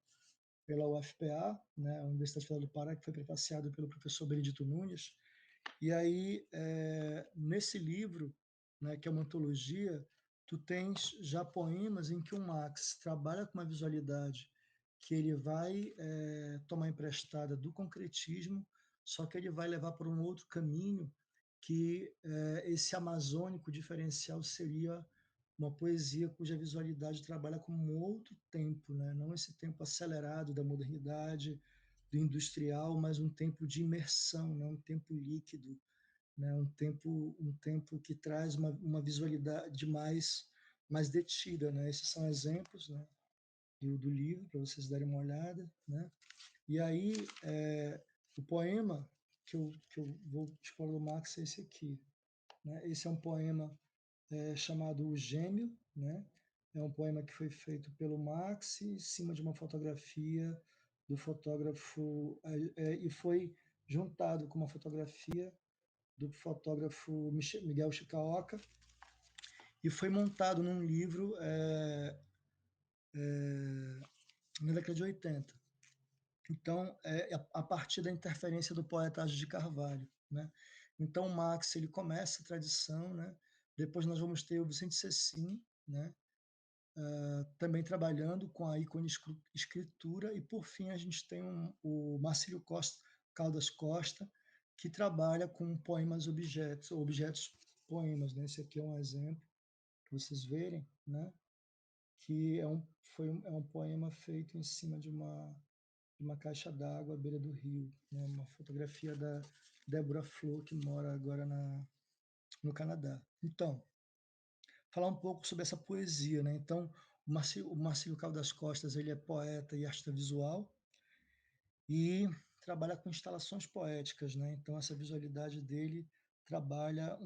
UFPA, né? A Universidade Federal do Pará, que foi prefaciado pelo professor Benedito Nunes. E aí, nesse livro, né, que é uma antologia, tu tens já poemas em que o Max trabalha com uma visualidade que ele vai tomar emprestada do concretismo, só que ele vai levar por um outro caminho, que esse amazônico diferencial seria uma poesia cuja visualidade trabalha com um outro tempo, né? Não esse tempo acelerado da modernidade, do industrial, mas um tempo de imersão, né? Um tempo líquido, né? Um tempo que traz uma visualidade mais detida, né? Esses são exemplos, né? do livro, para vocês darem uma olhada, né? E aí, o poema que eu vou expor do Max é esse aqui, né? Esse é um poema chamado O Gêmeo, né? É um poema que foi feito pelo Max em cima de uma fotografia do fotógrafo e foi juntado com uma fotografia do fotógrafo Miguel Chicaoca e foi montado num livro na década de 80. Então, a partir da interferência do poeta Age de Carvalho, né? Então, o Max ele começa a tradição, né? Depois nós vamos ter o Vicente Cecim, né? Também trabalhando com a ícone escritura, e por fim a gente tem o Marcílio Caldas Costa, que trabalha com poemas objetos poemas, né? Esse aqui é um exemplo para vocês verem, né? Que é um poema feito em cima de uma caixa d'água à beira do rio, né? Uma fotografia da Débora Flor, que mora agora no Canadá. Então, falar um pouco sobre essa poesia, né? Então, o Marcílio Caldas Costas, ele é poeta e artista visual e trabalha com instalações poéticas, né? Então, essa visualidade dele trabalha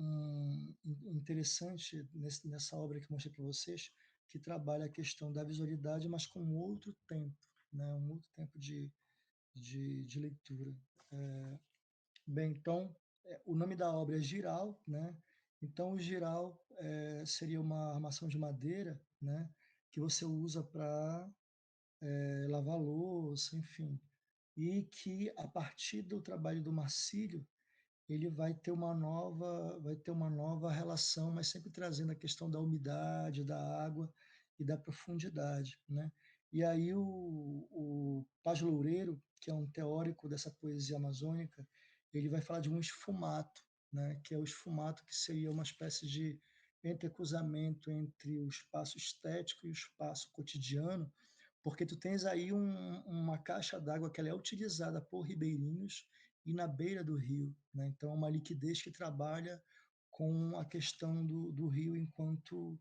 interessante nessa obra que eu mostrei para vocês, que trabalha a questão da visualidade, mas com outro tempo, né? Um outro tempo de leitura. Bem, então, o nome da obra é Giral, né? Então, o giral seria uma armação de madeira, né? Que você usa para lavar louça, enfim. E que, a partir do trabalho do Marcílio, ele vai ter uma nova relação, mas sempre trazendo a questão da umidade, da água e da profundidade, né? E aí o Paz Loureiro, que é um teórico dessa poesia amazônica, ele vai falar de um esfumato, né? Que é o esfumato, que seria uma espécie de entrecruzamento entre o espaço estético e o espaço cotidiano, porque tu tens aí uma caixa d'água que ela é utilizada por ribeirinhos e na beira do rio, né? Então, é uma liquidez que trabalha com a questão do rio enquanto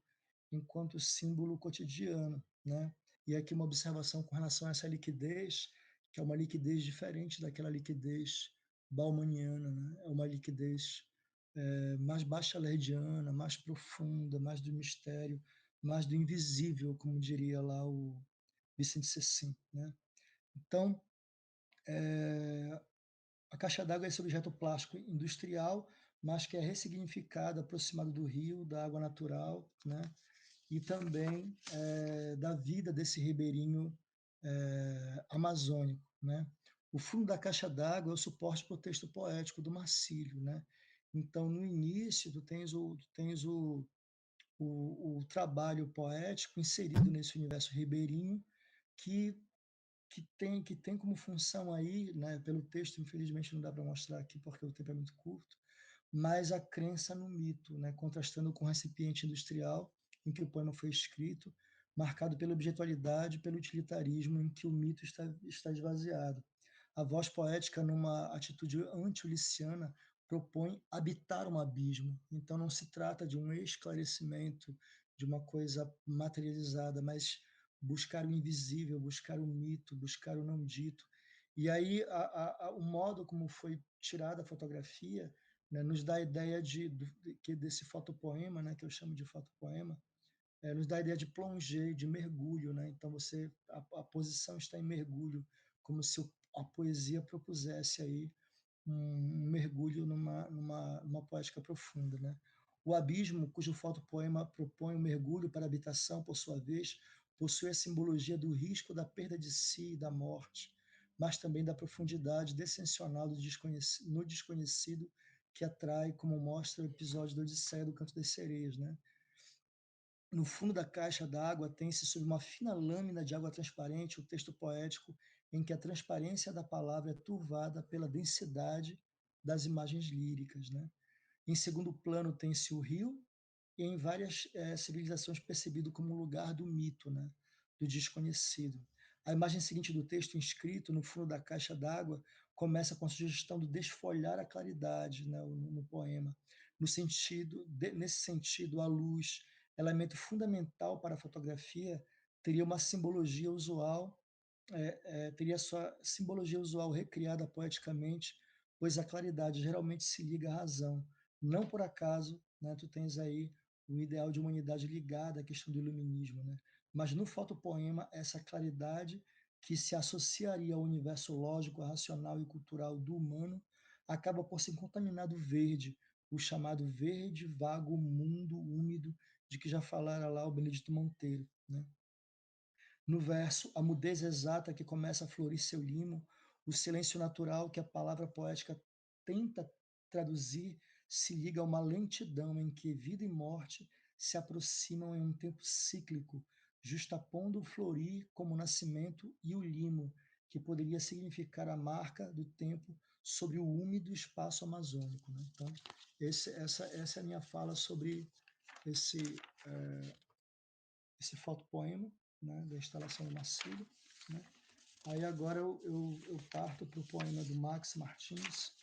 símbolo cotidiano, né? E aqui uma observação com relação a essa liquidez, que é uma liquidez diferente daquela liquidez baumaniana, né? É uma liquidez mais baixa-lerdiana, mais profunda, mais do mistério, mais do invisível, como diria lá o Vicente Cecim, né? Então, a caixa d'água é esse objeto plástico industrial, mas que é ressignificado, aproximado do rio, da água natural, né? E também da vida desse ribeirinho amazônico, né? O fundo da caixa d'água é o suporte para o texto poético do Marcílio, né? Então, no início, tu tens o trabalho poético inserido nesse universo ribeirinho, que que tem como função aí, né, pelo texto, infelizmente não dá para mostrar aqui porque o tempo é muito curto, mas a crença no mito, né, contrastando com o recipiente industrial em que o poema foi escrito, marcado pela objetualidade, pelo utilitarismo em que o mito está esvaziado. A voz poética, numa atitude anti-uliciana, propõe habitar um abismo. Então não se trata de um esclarecimento, de uma coisa materializada, mas buscar o invisível, buscar o mito, buscar o não dito. E aí o modo como foi tirada a fotografia, né, nos dá a ideia desse fotopoema, né, que eu chamo de fotopoema, nos dá a ideia de plonger, de mergulho, né? Então a posição está em mergulho, como se a poesia propusesse aí um mergulho numa poética profunda, né? O abismo, cujo fotopoema propõe um mergulho para a habitação, por sua vez, possui a simbologia do risco da perda de si e da morte, mas também da profundidade descensional no desconhecido que atrai, como mostra o episódio da Odisseia do Canto das Sereias, né? No fundo da caixa d'água tem-se, sob uma fina lâmina de água transparente, o texto poético em que a transparência da palavra é turvada pela densidade das imagens líricas, né? Em segundo plano tem-se o rio, e em várias civilizações percebido como um lugar do mito, né? Do desconhecido. A imagem seguinte do texto inscrito no fundo da caixa d'água começa com a sugestão do desfolhar a claridade, né? no poema. Nesse sentido, a luz, elemento fundamental para a fotografia, teria uma simbologia usual, teria sua simbologia usual recriada poeticamente, pois a claridade geralmente se liga à razão. Não por acaso, né, tu tens aí o ideal de humanidade ligada à questão do iluminismo, né? Mas no fotopoema, essa claridade que se associaria ao universo lógico, racional e cultural do humano acaba por se contaminar do verde, o chamado verde vago mundo úmido de que já falara lá o Benedito Monteiro, né? No verso, a mudez exata que começa a florir seu limo, o silêncio natural que a palavra poética tenta traduzir, se liga a uma lentidão em que vida e morte se aproximam em um tempo cíclico, justapondo o florir como o nascimento e o limo, que poderia significar a marca do tempo sobre o úmido espaço amazônico, né? Então, essa é a minha fala sobre esse, esse fotopoema, né, da instalação do Marcílio, né? Aí agora eu parto para o poema do Max Martins,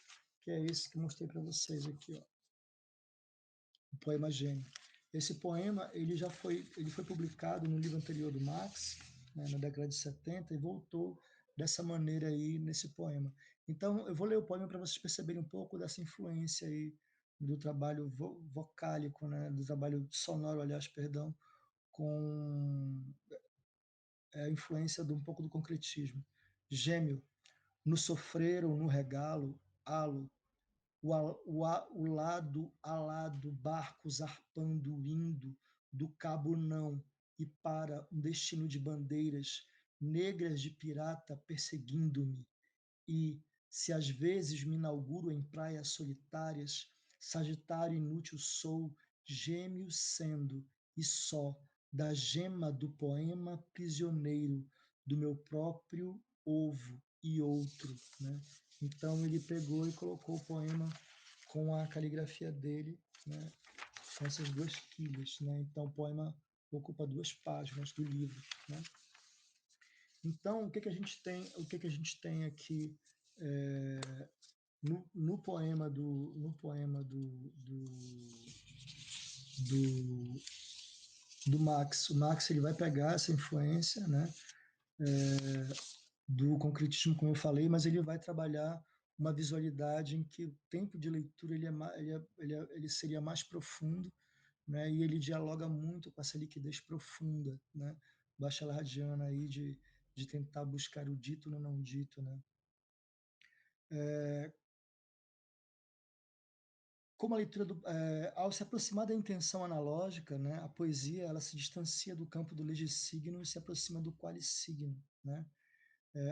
que é esse que eu mostrei para vocês aqui, ó, o poema Gênio. Esse poema ele foi publicado no livro anterior do Max, né, na década de 70, e voltou dessa maneira aí nesse poema. Então eu vou ler o poema para vocês perceberem um pouco dessa influência aí do trabalho vocálico, né, do trabalho sonoro, aliás, perdão, com a influência de um pouco do concretismo. Gêmeo, no sofrer ou no regalo, halo, o lado a lado, barcos arpando, indo do cabo não, e para um destino de bandeiras negras de pirata perseguindo-me, e, se às vezes me inauguro em praias solitárias, Sagitário inútil sou, gêmeo sendo, e só, da gema do poema prisioneiro, do meu próprio ovo e outro, né? Então ele pegou e colocou o poema com a caligrafia dele, né? Com essas duas quilhas, né? Então o poema ocupa 2 páginas do livro, né? Então, o que que a gente tem aqui é, no poema do, do Max? O Max ele vai pegar essa influência, né, do concretismo, como eu falei, mas ele vai trabalhar uma visualidade em que o tempo de leitura ele seria mais profundo, né, e ele dialoga muito com essa liquidez profunda, né, bachelardiana aí de tentar buscar o dito no não dito, né. Como a leitura ao se aproximar da intenção analógica, né, a poesia ela se distancia do campo do legissigno e se aproxima do qualissigno, né?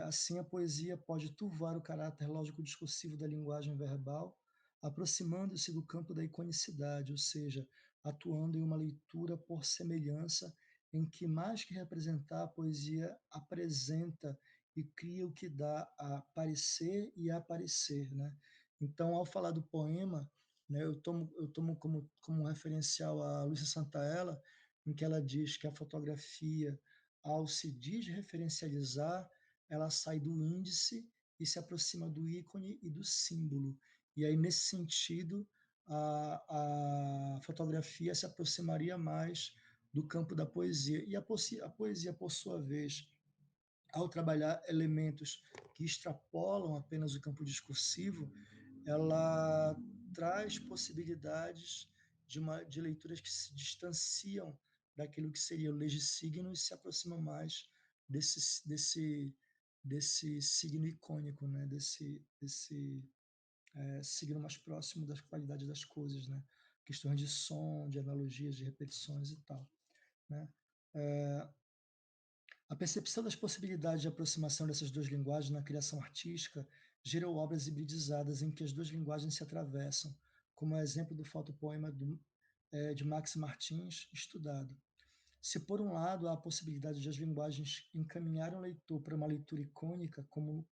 Assim, a poesia pode turvar o caráter lógico-discursivo da linguagem verbal, aproximando-se do campo da iconicidade, ou seja, atuando em uma leitura por semelhança, em que, mais que representar, a poesia apresenta e cria o que dá a parecer e a aparecer, né? Então, ao falar do poema, né, eu tomo como referencial a Lúcia Santaella, em que ela diz que a fotografia, ao se desreferencializar, ela sai do índice e se aproxima do ícone e do símbolo. E aí, nesse sentido, a fotografia se aproximaria mais do campo da poesia. E a poesia, por sua vez, ao trabalhar elementos que extrapolam apenas o campo discursivo, ela traz possibilidades de leituras que se distanciam daquilo que seria o legissigno e se aproxima mais desse signo icônico, né? Desse signo mais próximo das qualidades das coisas, né? Questões de som, de analogias, de repetições e tal, né? A percepção das possibilidades de aproximação dessas duas linguagens na criação artística gerou obras hibridizadas em que as duas linguagens se atravessam, como é o exemplo do fotopoema de Max Martins, estudado. Se, por um lado, há a possibilidade de as linguagens encaminharem o leitor para uma leitura icônica, como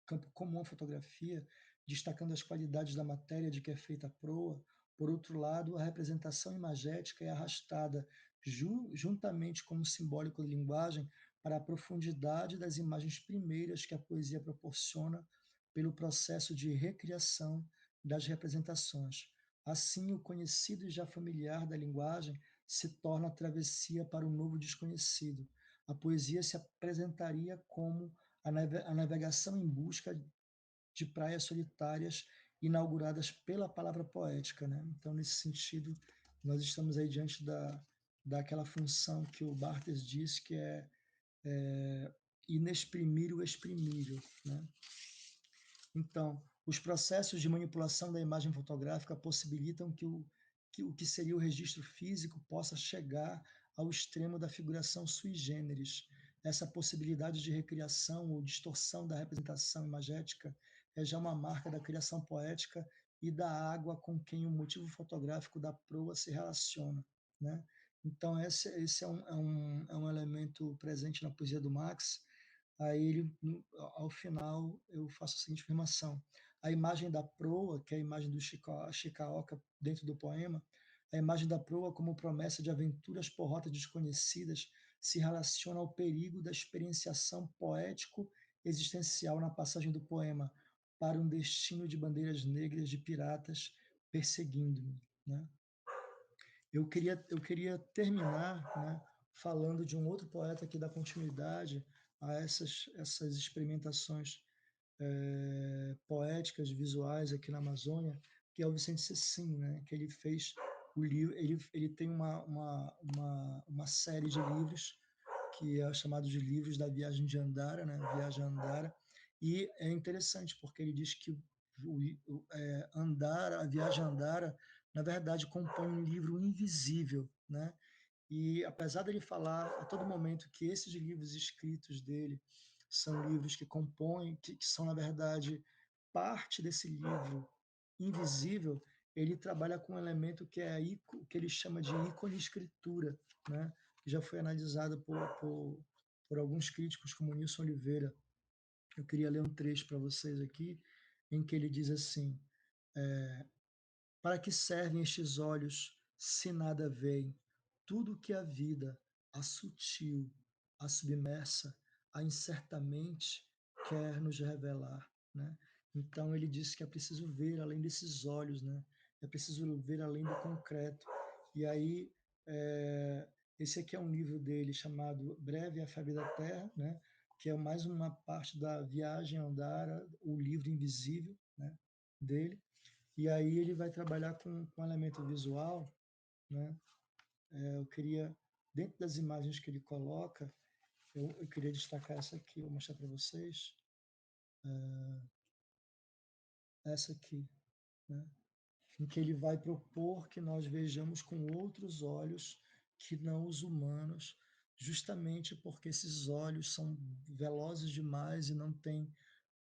campo comum à fotografia, destacando as qualidades da matéria de que é feita a proa, por outro lado, a representação imagética é arrastada juntamente com o simbólico da linguagem para a profundidade das imagens primeiras que a poesia proporciona pelo processo de recriação das representações. Assim, o conhecido e já familiar da linguagem se torna a travessia para o novo desconhecido. A poesia se apresentaria como a navegação em busca de praias solitárias inauguradas pela palavra poética, né? Então, nesse sentido, nós estamos aí diante daquela função que o Barthes diz que é inexprimir o exprimível, né? Então, os processos de manipulação da imagem fotográfica possibilitam que o que seria o registro físico possa chegar ao extremo da figuração sui generis. Essa possibilidade de recriação ou distorção da representação imagética é já uma marca da criação poética e da água com quem o motivo fotográfico da proa se relaciona, né? Então, esse é um elemento presente na poesia do Max. Aí, ao final, eu faço a seguinte afirmação: a imagem da proa, que é a imagem do Shikaoka dentro do poema, a imagem da proa como promessa de aventuras por rotas desconhecidas se relaciona ao perigo da experienciação poético-existencial na passagem do poema para um destino de bandeiras negras de piratas perseguindo-me, né? Eu queria terminar, né, falando de um outro poeta que dá continuidade a essas experimentações poéticas, visuais aqui na Amazônia, que é o Vicente Cecim, né, que ele fez o livro, ele tem uma série de livros que é chamado de Livros da Viagem de Andara, né, Viagem a Andara, e é interessante porque ele diz que Andara, a Viagem a Andara, na verdade, compõe um livro invisível, né? E apesar dele falar a todo momento que esses livros escritos dele são livros que compõem, que são, na verdade, parte desse livro invisível, ele trabalha com um elemento que é que ele chama de ícone-escritura, né? Que já foi analisado por alguns críticos, como Nilson Oliveira. Eu queria ler um trecho para vocês aqui, em que ele diz assim: para que servem estes olhos, se nada veem? Tudo que a vida, a sutil, a submersa, a incertamente quer nos revelar, né? Então ele disse que é preciso ver além desses olhos, né? É preciso ver além do concreto. E aí, esse aqui é um livro dele chamado Breve a Febre da Terra, né? Que é mais uma parte da Viagem a Andara, o livro invisível, né? Dele. E aí ele vai trabalhar com elemento visual, né? Eu queria, dentro das imagens que ele coloca, eu queria destacar essa aqui, vou mostrar para vocês. Essa aqui, né? Em que ele vai propor que nós vejamos com outros olhos que não os humanos, justamente porque esses olhos são velozes demais e não têm,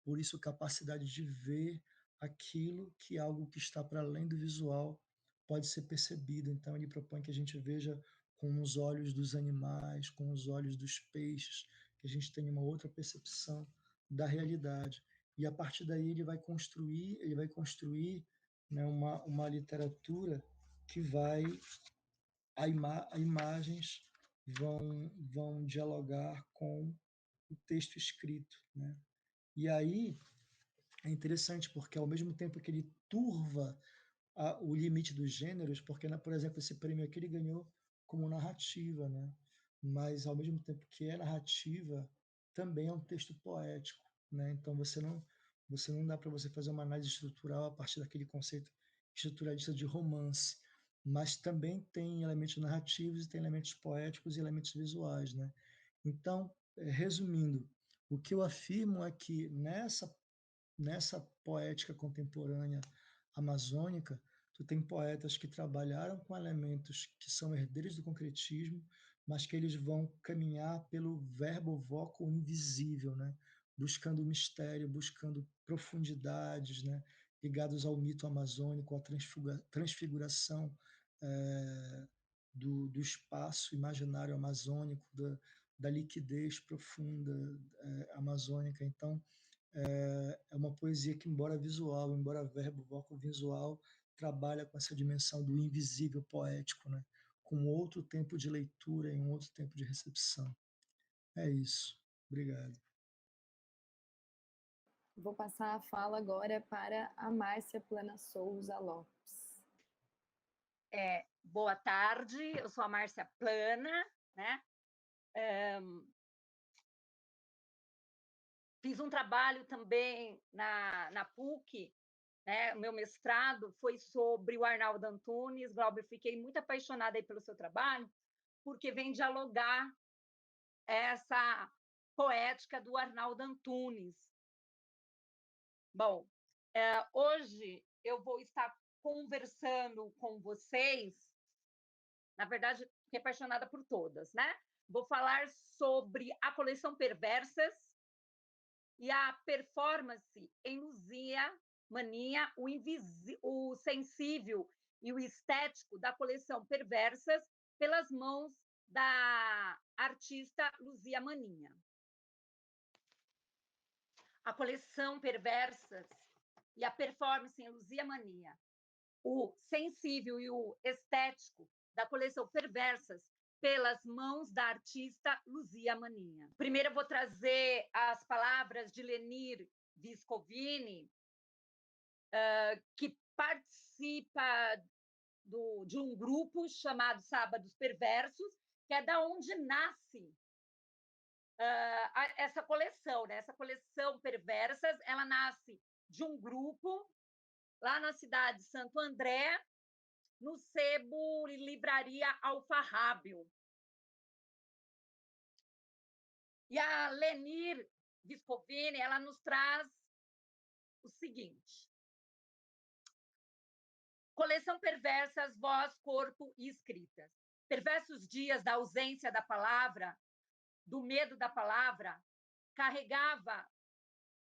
por isso, capacidade de ver aquilo que algo que está para além do visual pode ser percebido. Então, ele propõe que a gente veja com os olhos dos animais, com os olhos dos peixes, que a gente tenha uma outra percepção da realidade. E a partir daí ele vai construir, né, uma literatura que imagens vão dialogar com o texto escrito, né? E aí é interessante porque ao mesmo tempo que ele turva o limite dos gêneros, porque, né, por exemplo, esse prêmio aqui ele ganhou como narrativa, né? Mas ao mesmo tempo que é narrativa, também é um texto poético, né? Então você não dá para você fazer uma análise estrutural a partir daquele conceito estruturalista de romance. mas também tem elementos narrativos, tem elementos poéticos e elementos visuais, né? Então, resumindo, o que eu afirmo é que nessa poética contemporânea amazônica, tu tem poetas que trabalharam com elementos que são herdeiros do concretismo, mas que eles vão caminhar pelo verbo voco invisível, né? Buscando o mistério, buscando profundidades, né? Ligados ao mito amazônico, à transfiguração do espaço imaginário amazônico, da liquidez profunda amazônica. Então, é uma poesia que, embora visual, embora verbo, vocal, visual, trabalha com essa dimensão do invisível poético, né? Com outro tempo de leitura e um outro tempo de recepção. É isso. Obrigado. Vou passar a fala agora para a Márcia Plana Souza Lopes. Boa tarde, eu sou a Márcia Plana, né? Fiz um trabalho também na PUC, né? O meu mestrado foi sobre o Arnaldo Antunes. Glauber, fiquei muito apaixonada aí pelo seu trabalho, porque vem dialogar essa poética do Arnaldo Antunes. Bom, hoje eu vou estar conversando com vocês, na verdade, fiquei apaixonada por todas, né? Vou falar sobre a coleção Perversas e a performance em Luzia Mania, o sensível e o estético da coleção Perversas pelas mãos da artista Luzia Mania. A coleção Perversas e a performance em Luzia Mania, o sensível e o estético da coleção Perversas pelas mãos da artista Luzia Mania. Primeiro eu vou trazer as palavras de Lenir Viscovini, que participa de um grupo chamado Sábados Perversos, que é da onde nasce essa coleção, né? Essa coleção Perversas, ela nasce de um grupo lá na cidade de Santo André, no sebo Livraria Alfarrábio. E a Lenir Viscovini, ela nos traz o seguinte: coleção Perversas, voz, corpo e escritas. Perversos dias da ausência da palavra, do medo da palavra, carregava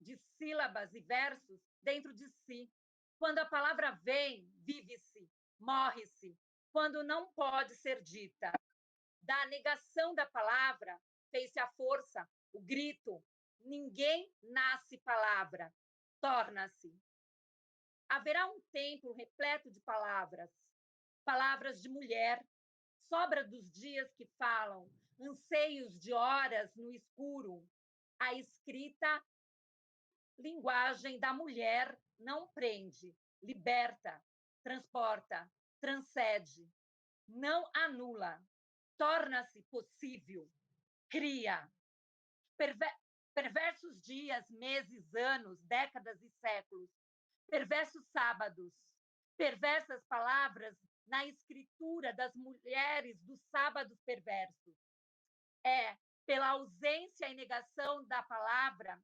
de sílabas e versos dentro de si. Quando a palavra vem, vive-se, morre-se. Quando não pode ser dita. Da negação da palavra, fez-se a força, o grito. Ninguém nasce palavra, torna-se. Haverá um templo repleto de palavras, palavras de mulher, sobra dos dias que falam, anseios de horas no escuro. A escrita, linguagem da mulher, não prende, liberta, transporta, transcende, não anula, torna-se possível, cria. Perversos dias, meses, anos, décadas e séculos, perversos sábados, perversas palavras na escritura das mulheres dos sábados perversos. É pela ausência e negação da palavra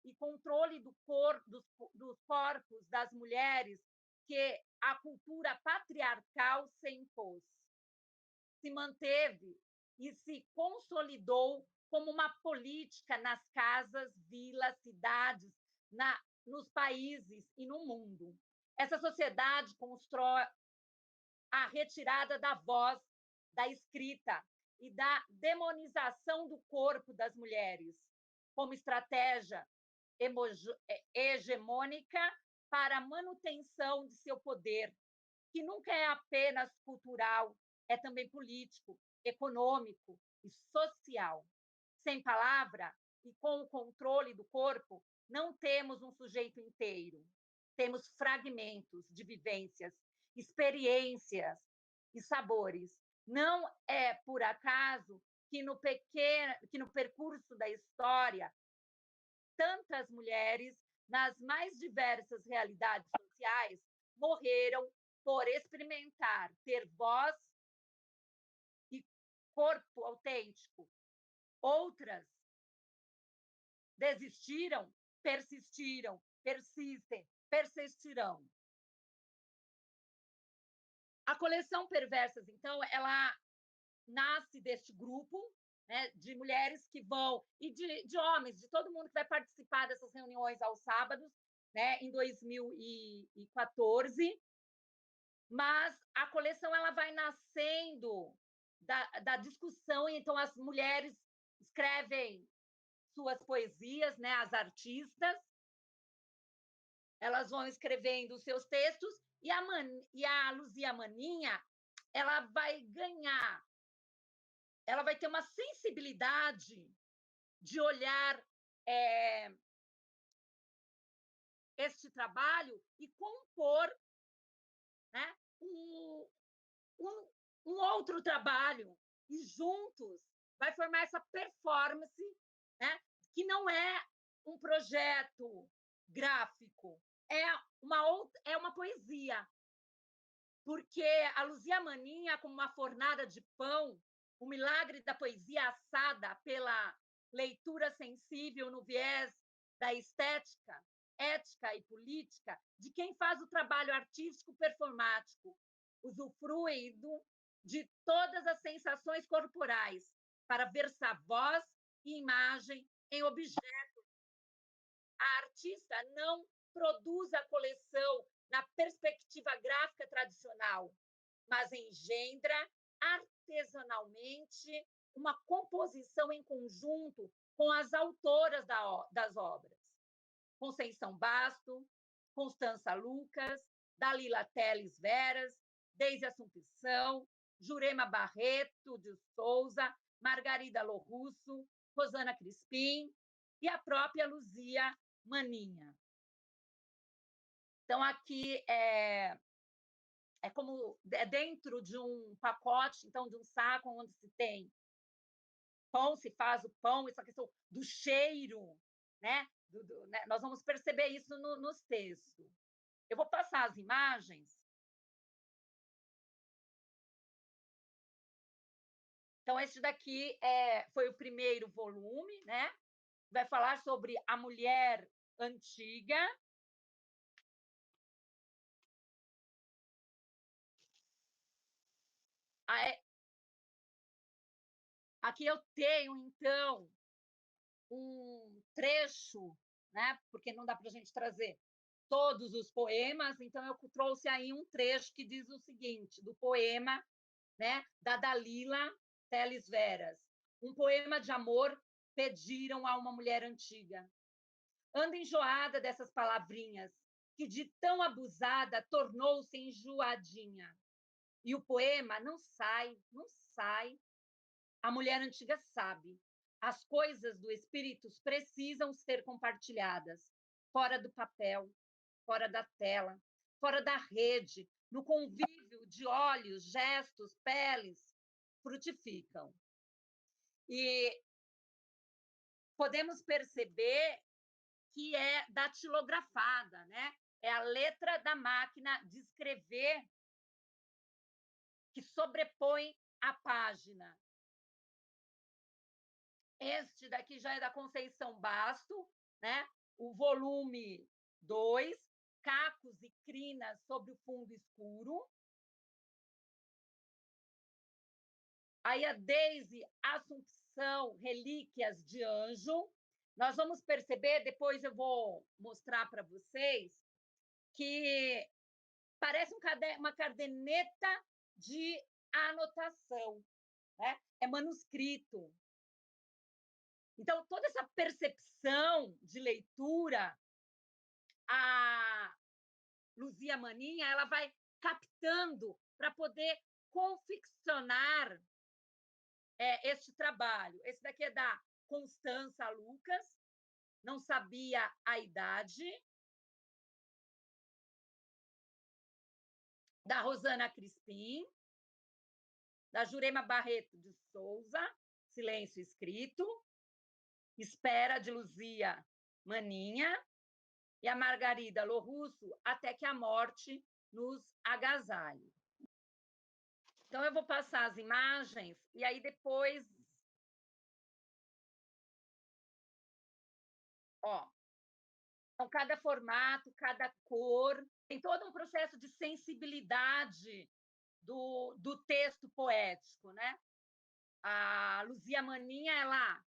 e controle dos corpos das mulheres que a cultura patriarcal se impôs. Se manteve e se consolidou como uma política nas casas, vilas, cidades, nos países e no mundo. Essa sociedade constrói a retirada da voz, da escrita e da demonização do corpo das mulheres, como estratégia hegemônica para a manutenção de seu poder, que nunca é apenas cultural, é também político, econômico e social. Sem palavra e com o controle do corpo, não temos um sujeito inteiro. Temos fragmentos de vivências, experiências e sabores. Não é por acaso que no percurso da história, tantas mulheres, nas mais diversas realidades sociais, morreram por experimentar, ter voz e corpo autêntico. Outras desistiram, persistiram, persistem, persistirão. A coleção Perversas, então, ela nasce deste grupo, né, de mulheres que vão, e de homens, de todo mundo que vai participar dessas reuniões aos sábados, né, em 2014. Mas a coleção ela vai nascendo da discussão, então as mulheres escrevem suas poesias, né, as artistas, elas vão escrevendo os seus textos, e a Luzia Maninha, ela vai ganhar, ela vai ter uma sensibilidade de olhar este trabalho e compor, né, um outro trabalho, e juntos vai formar essa performance, né, que não é um projeto gráfico, é uma poesia, porque a Luzia Maninha, como uma fornada de pão, o milagre da poesia assada pela leitura sensível no viés da estética, ética e política, de quem faz o trabalho artístico performático, usufruindo de todas as sensações corporais para versar voz e imagem em objetos. A artista não produz a coleção na perspectiva gráfica tradicional, mas engendra artesanalmente uma composição em conjunto com as autoras das obras. Conceição Basto, Constança Lucas, Dalila Teles Veras, Deise Assumpção, Jurema Barreto de Souza, Margarida Lorusso, Rosana Crispim e a própria Luzia Maninha. Então, aqui é como dentro de um pacote, então, de um saco onde se tem pão, se faz o pão, essa questão do cheiro, né? Né? Nós vamos perceber isso nos textos. Eu vou passar as imagens. Então, esse daqui foi o primeiro volume, né? Vai falar sobre a mulher antiga. Aqui eu tenho, então, um trecho, né? Porque não dá para a gente trazer todos os poemas, então eu trouxe aí um trecho que diz o seguinte, do poema, né, da Dalila Teles Veras. Um poema de amor pediram a uma mulher antiga. Anda enjoada dessas palavrinhas, que de tão abusada tornou-se enjoadinha. E o poema não sai, não sai. A mulher antiga sabe. As coisas do espírito precisam ser compartilhadas, fora do papel, fora da tela, fora da rede, no convívio de olhos, gestos, peles, frutificam. E podemos perceber que é datilografada, né? É a letra da máquina de escrever que sobrepõe a página. Este daqui já é da Conceição Basto, né? O volume 2, Cacos e Crinas sobre o fundo escuro. Aí a Deise Assumpção, Relíquias de Anjo. Nós vamos perceber, depois eu vou mostrar para vocês, que parece uma caderneta de anotação, né? É manuscrito. Então, toda essa percepção de leitura, a Luzia Maninha ela vai captando para poder confeccionar este trabalho. Esse daqui é da Constança Lucas, não sabia a idade. Da Rosana Crispim, da Jurema Barreto de Souza, Silêncio Escrito, Espera, de Luzia Maninha, e a Margarida Lorusso, Até que a Morte nos agasalhe. Então, eu vou passar as imagens e aí depois... Ó, então, cada formato, cada cor, tem todo um processo de sensibilidade do texto poético, né? A Luzia Maninha, ela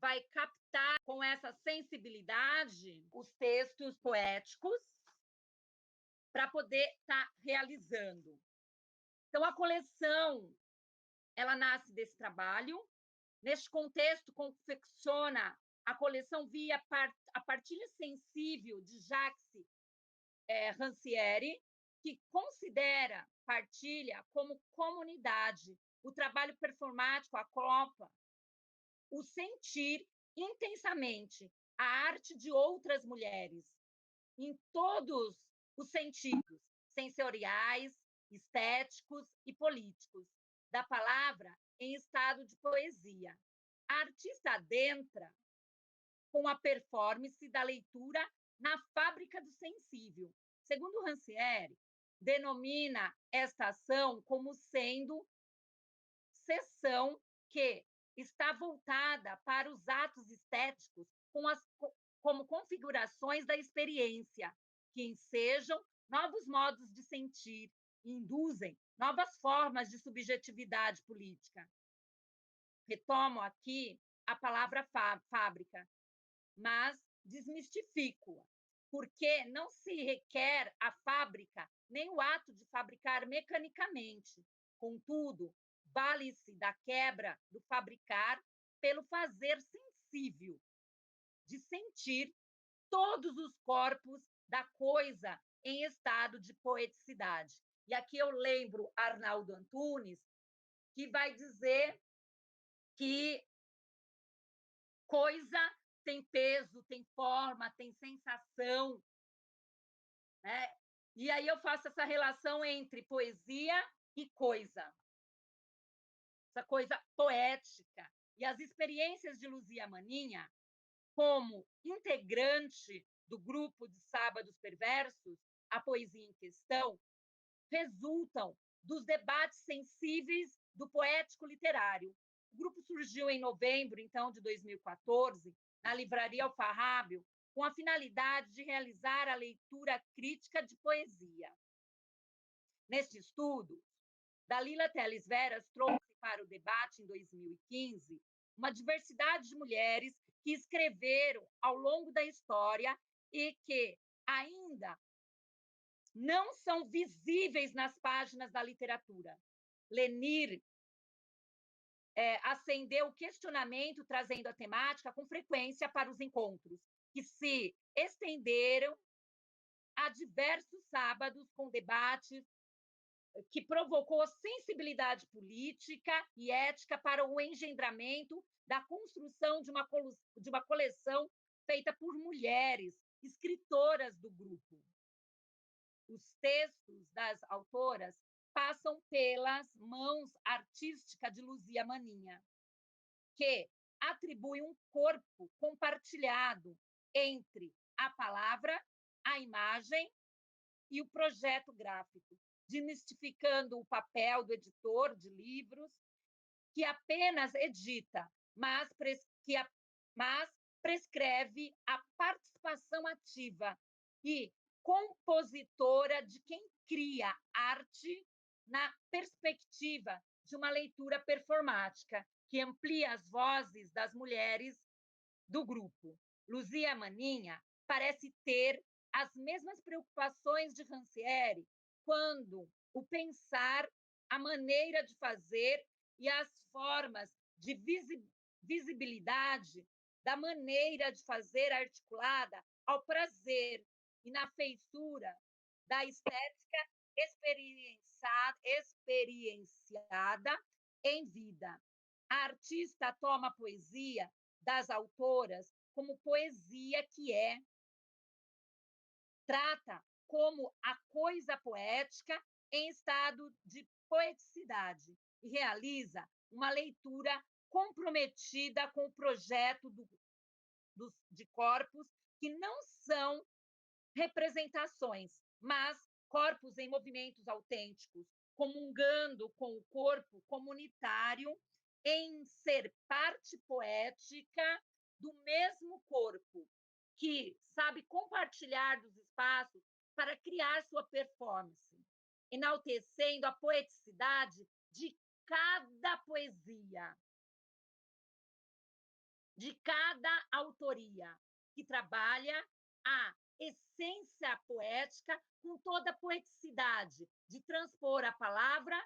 vai captar com essa sensibilidade os textos poéticos para poder estar realizando. Então, a coleção, ela nasce desse trabalho. Neste contexto, confecciona a coleção via a partilha sensível de Jacques Rancière, que considera partilha como comunidade. O trabalho performático acopla o sentir intensamente a arte de outras mulheres, em todos os sentidos, sensoriais, estéticos e políticos, da palavra em estado de poesia. A artista adentra com a performance da leitura na fábrica do sensível. Segundo Rancière, denomina esta ação como sendo sessão que está voltada para os atos estéticos como configurações da experiência, que ensejam novos modos de sentir e induzem novas formas de subjetividade política. Retomo aqui a palavra fábrica, mas desmistifico-a, porque não se requer a fábrica nem o ato de fabricar mecanicamente. Contudo, vale-se da quebra do fabricar pelo fazer sensível, de sentir todos os corpos da coisa em estado de poeticidade. E aqui eu lembro Arnaldo Antunes, que vai dizer que coisa tem peso, tem forma, tem sensação, né? E aí eu faço essa relação entre poesia e coisa, essa coisa poética. E as experiências de Luzia Maninha, como integrante do grupo de Sábados Perversos, a poesia em questão, resultam dos debates sensíveis do poético literário. O grupo surgiu em novembro, então, de 2014, na Livraria Alfarrábio, com a finalidade de realizar a leitura crítica de poesia. Neste estudo, Dalila Teles Veras trouxe para o debate, em 2015, uma diversidade de mulheres que escreveram ao longo da história e que ainda não são visíveis nas páginas da literatura. Lenir acendeu o questionamento, trazendo a temática com frequência para os encontros, que se estenderam a diversos sábados com debates que provocou sensibilidade política e ética para o engendramento da construção de uma coleção feita por mulheres, escritoras do grupo. Os textos das autoras passam pelas mãos artísticas de Luzia Maninha, que atribui um corpo compartilhado entre a palavra, a imagem e o projeto gráfico, desmistificando o papel do editor de livros, que apenas edita, mas prescreve a participação ativa e compositora de quem cria arte na perspectiva de uma leitura performática, que amplia as vozes das mulheres do grupo. Luzia Maninha parece ter as mesmas preocupações de Rancière quando o pensar, a maneira de fazer e as formas de visibilidade da maneira de fazer articulada ao prazer e na feitura da estética experienciada em vida. A artista toma a poesia das autoras como poesia que trata como a coisa poética em estado de poeticidade e realiza uma leitura comprometida com o projeto de corpos que não são representações, mas corpos em movimentos autênticos, comungando com o corpo comunitário em ser parte poética do mesmo corpo, que sabe compartilhar dos espaços para criar sua performance, enaltecendo a poeticidade de cada poesia, de cada autoria, que trabalha a essência poética com toda a poeticidade, de transpor a palavra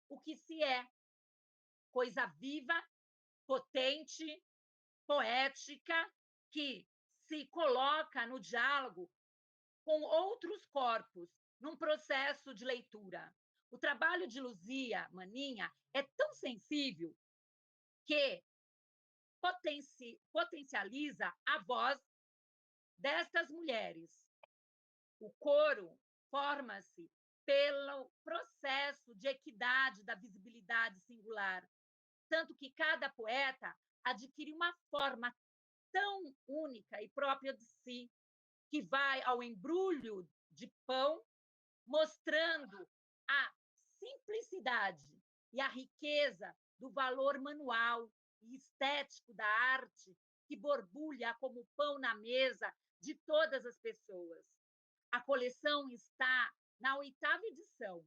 o que se é, coisa viva, potente, poética, que se coloca no diálogo com outros corpos, num processo de leitura. O trabalho de Luzia Maninha é tão sensível que potencializa a voz destas mulheres. O coro forma-se pelo processo de equidade da visibilidade singular, tanto que cada poeta adquire uma forma tão única e própria de si, que vai ao embrulho de pão, mostrando a simplicidade e a riqueza do valor manual e estético da arte, que borbulha como pão na mesa de todas as pessoas. A coleção está na 8ª edição.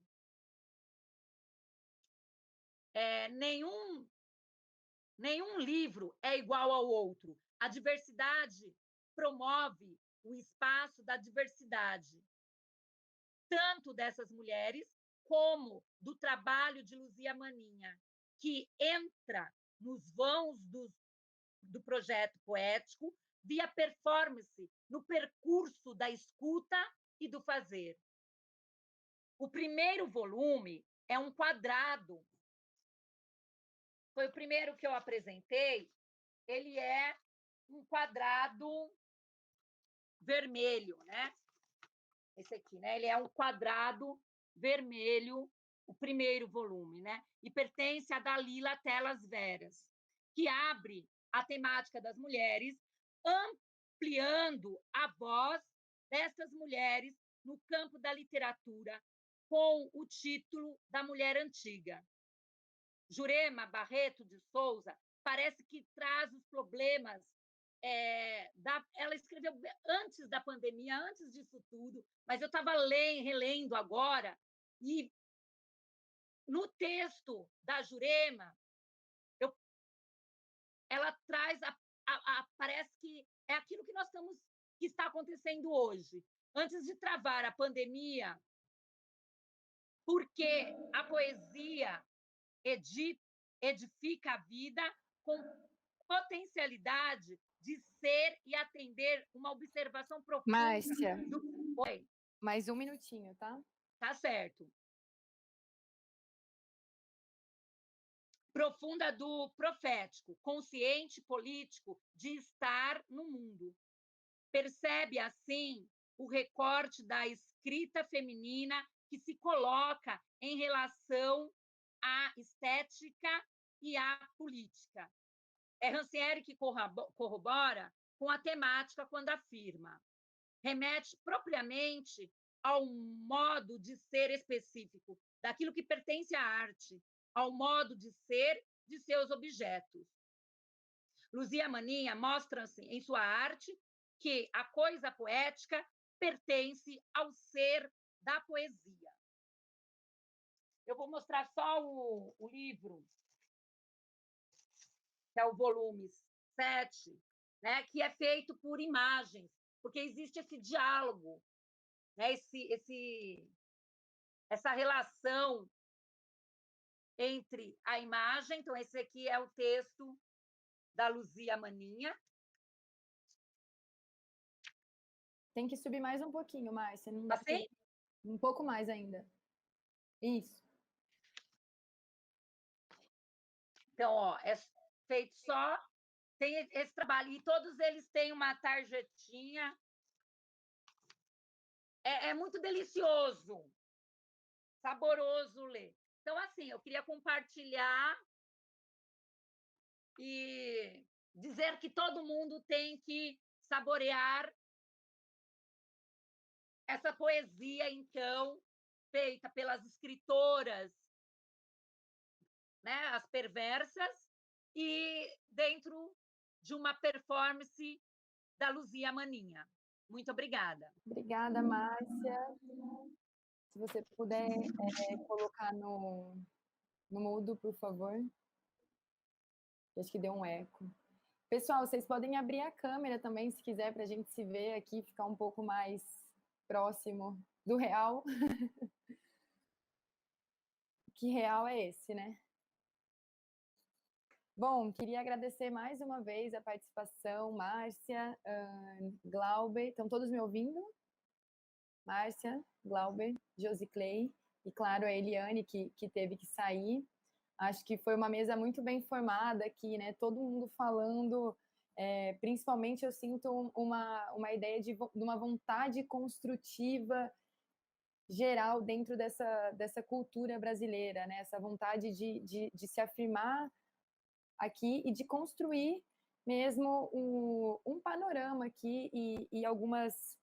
Nenhum livro é igual ao outro. A diversidade promove o espaço da diversidade, tanto dessas mulheres como do trabalho de Luzia Maninha, que entra nos vãos do projeto poético via performance, no percurso da escuta e do fazer. O primeiro volume é um quadrado. Foi o primeiro que eu apresentei. Ele é um quadrado vermelho, né? Esse aqui, né? Ele é um quadrado vermelho, o primeiro volume, né? E pertence a Dalila Telas Veras, que abre a temática das mulheres, ampliando a voz dessas mulheres no campo da literatura, com o título da Mulher Antiga. Jurema Barreto de Souza parece que traz os problemas. Ela escreveu antes da pandemia, antes disso tudo, mas eu estava relendo agora, e no texto da Jurema, ela traz, parece que é aquilo que que está acontecendo hoje. Antes de travar a pandemia, porque a poesia edifica a vida com potencialidade de ser e atender uma observação profunda. Márcia, Oi. Mais um minutinho, tá? Tá certo. Profunda do profético, consciente político de estar no mundo. Percebe, assim, o recorte da escrita feminina que se coloca em relação à estética e à política. É Rancière que corrobora com a temática quando afirma: remete propriamente ao modo de ser específico daquilo que pertence à arte, ao modo de ser de seus objetos. Luzia Maninha mostra-se em sua arte que a coisa poética pertence ao ser da poesia. Eu vou mostrar só o livro, que é o volume 7, né, que é feito por imagens, porque existe esse diálogo, né, essa relação entre a imagem. Então, esse aqui é o texto da Luzia Maninha. Tem que subir mais um pouquinho, Márcia. Não dá Assim? Um pouco mais ainda. Isso. Então, ó, é feito só, tem esse trabalho, e todos eles têm uma tarjetinha. É muito delicioso, saboroso ler. Então, assim, eu queria compartilhar e dizer que todo mundo tem que saborear essa poesia, então, feita pelas escritoras, né, as perversas, e dentro de uma performance da Luzia Maninha. Muito obrigada. Obrigada, Márcia. Se você puder colocar no mudo, por favor. Acho que deu um eco. Pessoal, vocês podem abrir a câmera também, se quiser, para a gente se ver aqui, ficar um pouco mais próximo do real. Que real é esse, né? Bom, queria agradecer mais uma vez a participação, Márcia, Glauber. Estão todos me ouvindo? Márcia, Glauber, Josiclei e, claro, a Eliane, que teve que sair. Acho que foi uma mesa muito bem formada aqui, né? Todo mundo falando, principalmente eu sinto uma ideia de uma vontade construtiva geral dentro dessa cultura brasileira, né? Essa vontade de se afirmar aqui e de construir mesmo um panorama aqui e algumas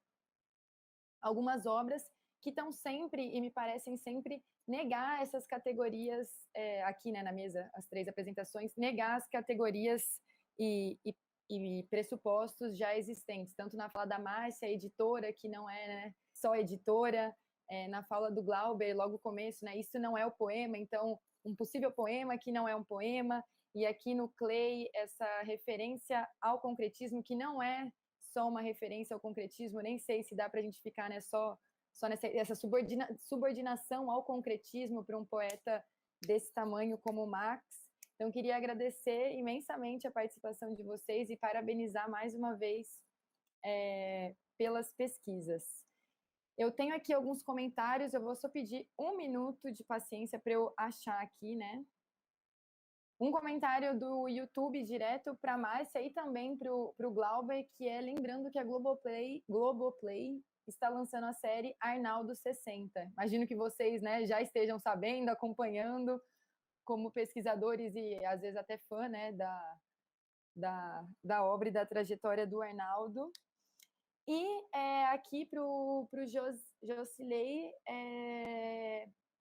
obras que estão sempre, e me parecem sempre, negar essas categorias, aqui, né, na mesa, as 3 apresentações, negar as categorias e pressupostos já existentes, tanto na fala da Márcia, editora, que não é, né, só editora, na fala do Glauber, logo no começo, né, isso não é o poema, então, um possível poema que não é um poema, e aqui no Clay, essa referência ao concretismo, que não é só uma referência ao concretismo, nem sei se dá para a gente ficar, né, só nessa subordinação ao concretismo para um poeta desse tamanho como o Max. Então, queria agradecer imensamente a participação de vocês e parabenizar mais uma vez pelas pesquisas. Eu tenho aqui alguns comentários, eu vou só pedir 1 minuto de paciência para eu achar aqui, né? Um comentário do YouTube direto para a Márcia e também para o Glauber, que é lembrando que a Globoplay está lançando a série Arnaldo 60. Imagino que vocês, né, já estejam sabendo, acompanhando, como pesquisadores e às vezes até fã, né, da obra e da trajetória do Arnaldo. E aqui para o Josilei,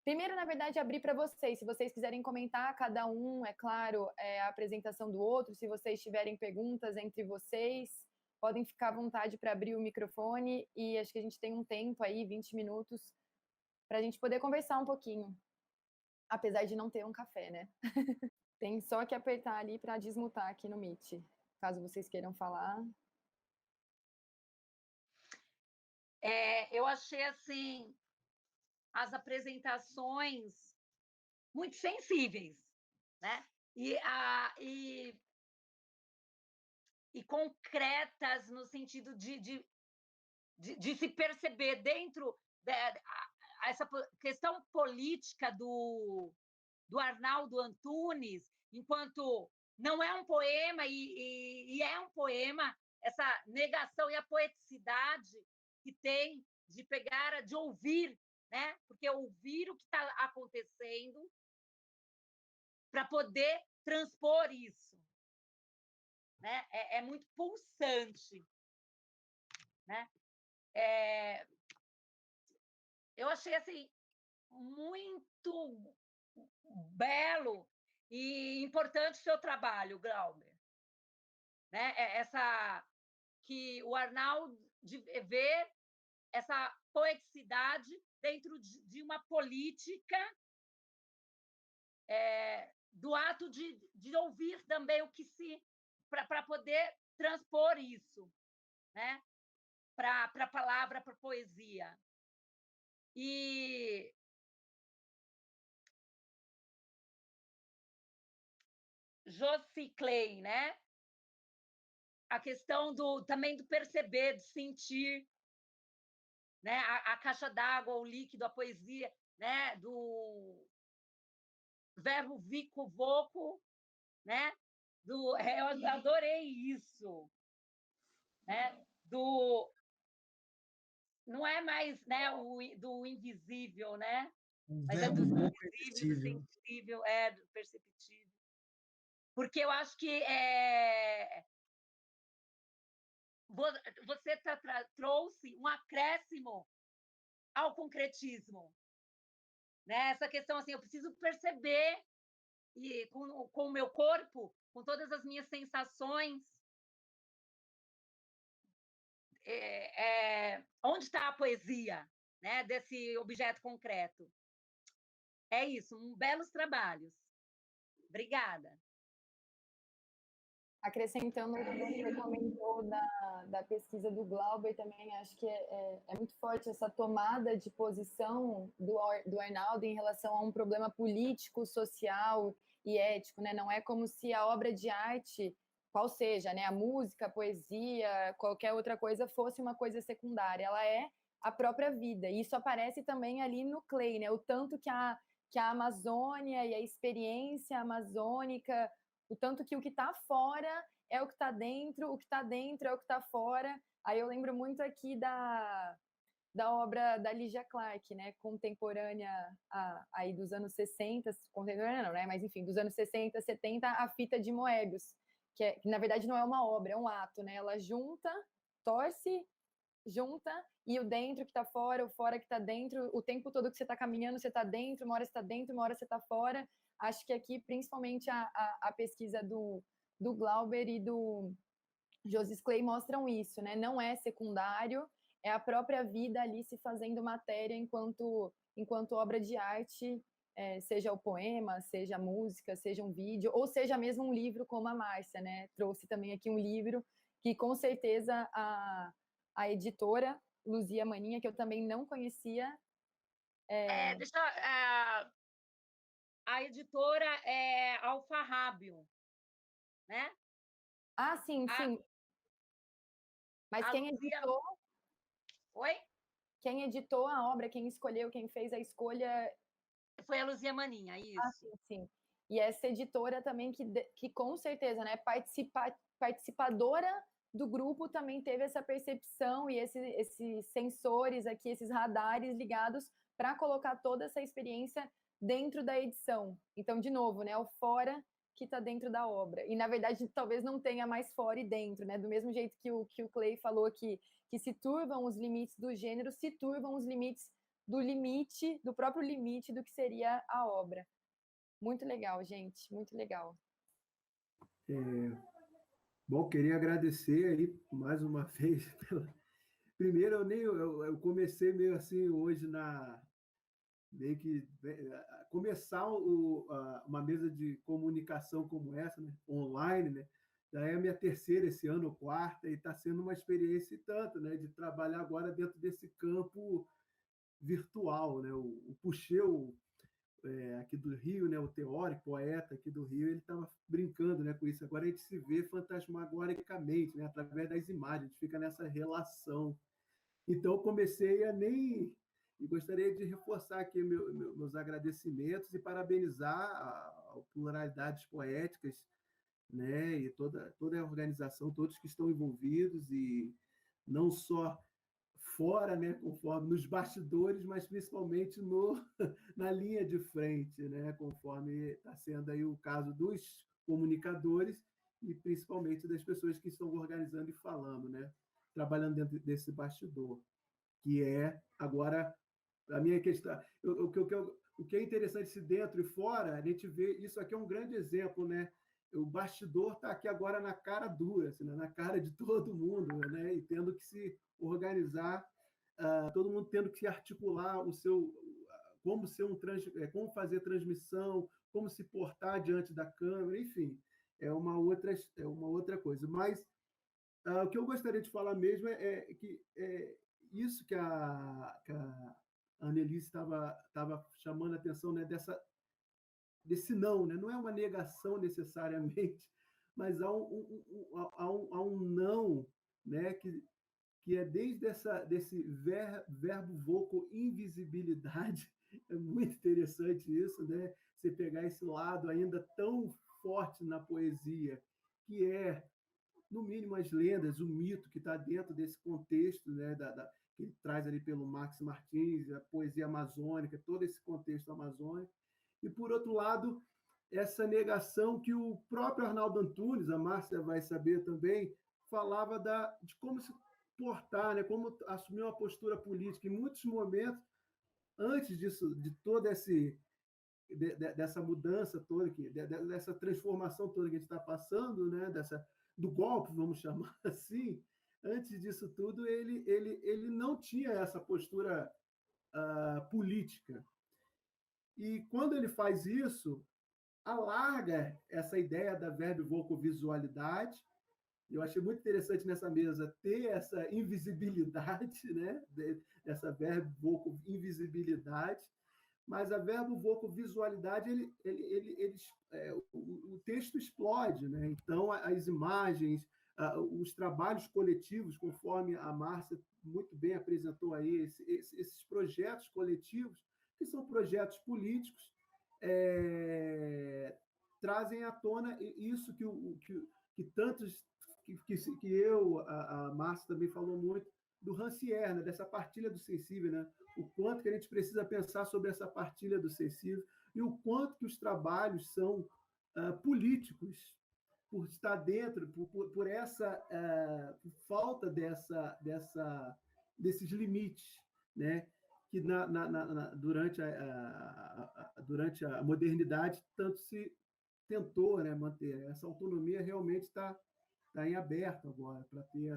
primeiro, na verdade, abrir para vocês, se vocês quiserem comentar, cada um, é claro, a apresentação do outro, se vocês tiverem perguntas entre vocês, podem ficar à vontade para abrir o microfone, e acho que a gente tem um tempo aí, 20 minutos, para a gente poder conversar um pouquinho, apesar de não ter um café, né? Tem só que apertar ali para desmutar aqui no Meet, caso vocês queiram falar. Eu achei, assim, as apresentações muito sensíveis, né? E concretas no sentido de se perceber dentro essa questão política do Arnaldo Antunes, enquanto não é um poema e é um poema, essa negação e a poeticidade que tem de pegar, de ouvir, né? Porque ouvir o que está acontecendo para poder transpor isso, né? É muito pulsante, né? Eu achei assim muito belo e importante o seu trabalho, Glauber, né? Que o Arnaldo vê essa poeticidade dentro de uma política, do ato de ouvir também o que se... para poder transpor isso, né? Para a palavra, para a poesia. E Josiclei, né? A questão também do perceber, de sentir, né? A caixa d'água, o líquido, a poesia, né? Do verbo vico voco, né? Eu adorei isso, né? Não é mais, né, do invisível, né? Mas é do invisível, do sensível, do perceptível. Porque eu acho que você trouxe um acréscimo ao concretismo, né? Essa questão assim, eu preciso perceber e com o meu corpo, com todas as minhas sensações, onde está a poesia, né, desse objeto concreto. É isso, belos trabalhos. Obrigada. Acrescentando o que você comentou da pesquisa do Glauber também, acho que é muito forte essa tomada de posição do Arnaldo em relação a um problema político, social e ético, né? Não é como se a obra de arte, qual seja, né? A música, a poesia, qualquer outra coisa, fosse uma coisa secundária. Ela é a própria vida. E isso aparece também ali no Clay, né? O tanto que a Amazônia e a experiência amazônica, o tanto que o que está fora é o que está dentro, o que está dentro é o que está fora. Aí eu lembro muito aqui da obra da Lygia Clark, né, contemporânea aí dos anos 60, contemporânea não, né, mas enfim, dos anos 60, 70, a Fita de Moebius, que na verdade não é uma obra, é um ato, né, ela junta, torce, junta, e o dentro que está fora, o fora que está dentro, o tempo todo que você está caminhando, você está dentro, uma hora você está dentro, uma hora você está fora. Acho que aqui, principalmente, a pesquisa do Glauber e do Joseph Clay mostram isso, né? Não é secundário, é a própria vida ali se fazendo matéria enquanto obra de arte, seja o poema, seja a música, seja um vídeo, ou seja mesmo um livro como a Márcia, né? Trouxe também aqui um livro que, com certeza, a editora Luzia Maninha, que eu também não conhecia. A editora é Alfarrábio, né? Ah, sim, sim. Mas quem editou... Oi? Quem editou a obra, quem escolheu, quem fez a escolha... Foi a Luzia Maninha, isso. Ah, sim, sim. E essa editora também que com certeza, né, participadora do grupo, também teve essa percepção e esses sensores aqui, esses radares ligados para colocar toda essa experiência dentro da edição. Então, de novo, né, o fora que está dentro da obra. E, na verdade, talvez não tenha mais fora e dentro, né? Do mesmo jeito que o Clay falou que se turvam os limites do gênero, se turvam os limites do próprio limite do que seria a obra. Muito legal, gente, muito legal. Bom, queria agradecer aí mais uma vez. Primeiro, eu comecei meio assim hoje meio que começar uma mesa de comunicação como essa, né? Online, né? Já é a minha terceira esse ano, quarta, e está sendo uma experiência e tanto, né? De trabalhar agora dentro desse campo virtual, né? O Puxeu, aqui do Rio, né? O teórico, poeta aqui do Rio, ele estava brincando, né, com isso. Agora a gente se vê fantasmagoricamente, né? Através das imagens, a gente fica nessa relação. Então, eu comecei e gostaria de reforçar aqui meus agradecimentos e parabenizar a Pluralidades Poéticas, né, e toda a organização, todos que estão envolvidos, e não só fora, né, conforme nos bastidores, mas principalmente na linha de frente, né, conforme está sendo aí o caso dos comunicadores e principalmente das pessoas que estão organizando e falando, né, trabalhando dentro desse bastidor, que é agora a minha questão. O que é interessante se dentro e fora, a gente vê isso aqui é um grande exemplo, né? O bastidor está aqui agora na cara dura, assim, né? Na cara de todo mundo, né? E tendo que se organizar, todo mundo tendo que articular como como fazer transmissão, como se portar diante da câmera, enfim, é uma outra coisa. Mas o que eu gostaria de falar mesmo é que isso que a Annelise estava chamando a atenção, né, desse não, né? Não é uma negação necessariamente, mas há um não, né, que é desde desse verbo voco invisibilidade. É muito interessante isso, né? Você pegar esse lado ainda tão forte na poesia, que é, no mínimo, as lendas, o mito que está dentro desse contexto, né, que ele traz ali pelo Max Martins, a poesia amazônica, todo esse contexto amazônico. E, por outro lado, essa negação que o próprio Arnaldo Antunes, a Márcia vai saber também, falava de como se portar, né, como assumir uma postura política. Em muitos momentos, antes disso, de toda dessa mudança toda, dessa transformação toda que a gente está passando, né? Do golpe, vamos chamar assim, antes disso tudo, ele não tinha essa postura política. E quando ele faz isso, alarga essa ideia da verbivocovisualidade. Eu achei muito interessante nessa mesa ter essa invisibilidade, né? Essa verbo-voco-invisibilidade, mas a verbo-voco-visualidade, o texto explode, né? Então, as imagens, os trabalhos coletivos, conforme a Márcia muito bem apresentou aí, esses projetos coletivos, que são projetos políticos, trazem à tona isso que tantos, que eu, a Márcia também falou muito, do Rancière, né? Dessa partilha do sensível, né? O quanto que a gente precisa pensar sobre essa partilha do sensível e o quanto que os trabalhos são políticos, por estar dentro, por essa por falta desses limites, né? Que durante a modernidade tanto se tentou, né, manter. Essa autonomia realmente está em aberto agora para ter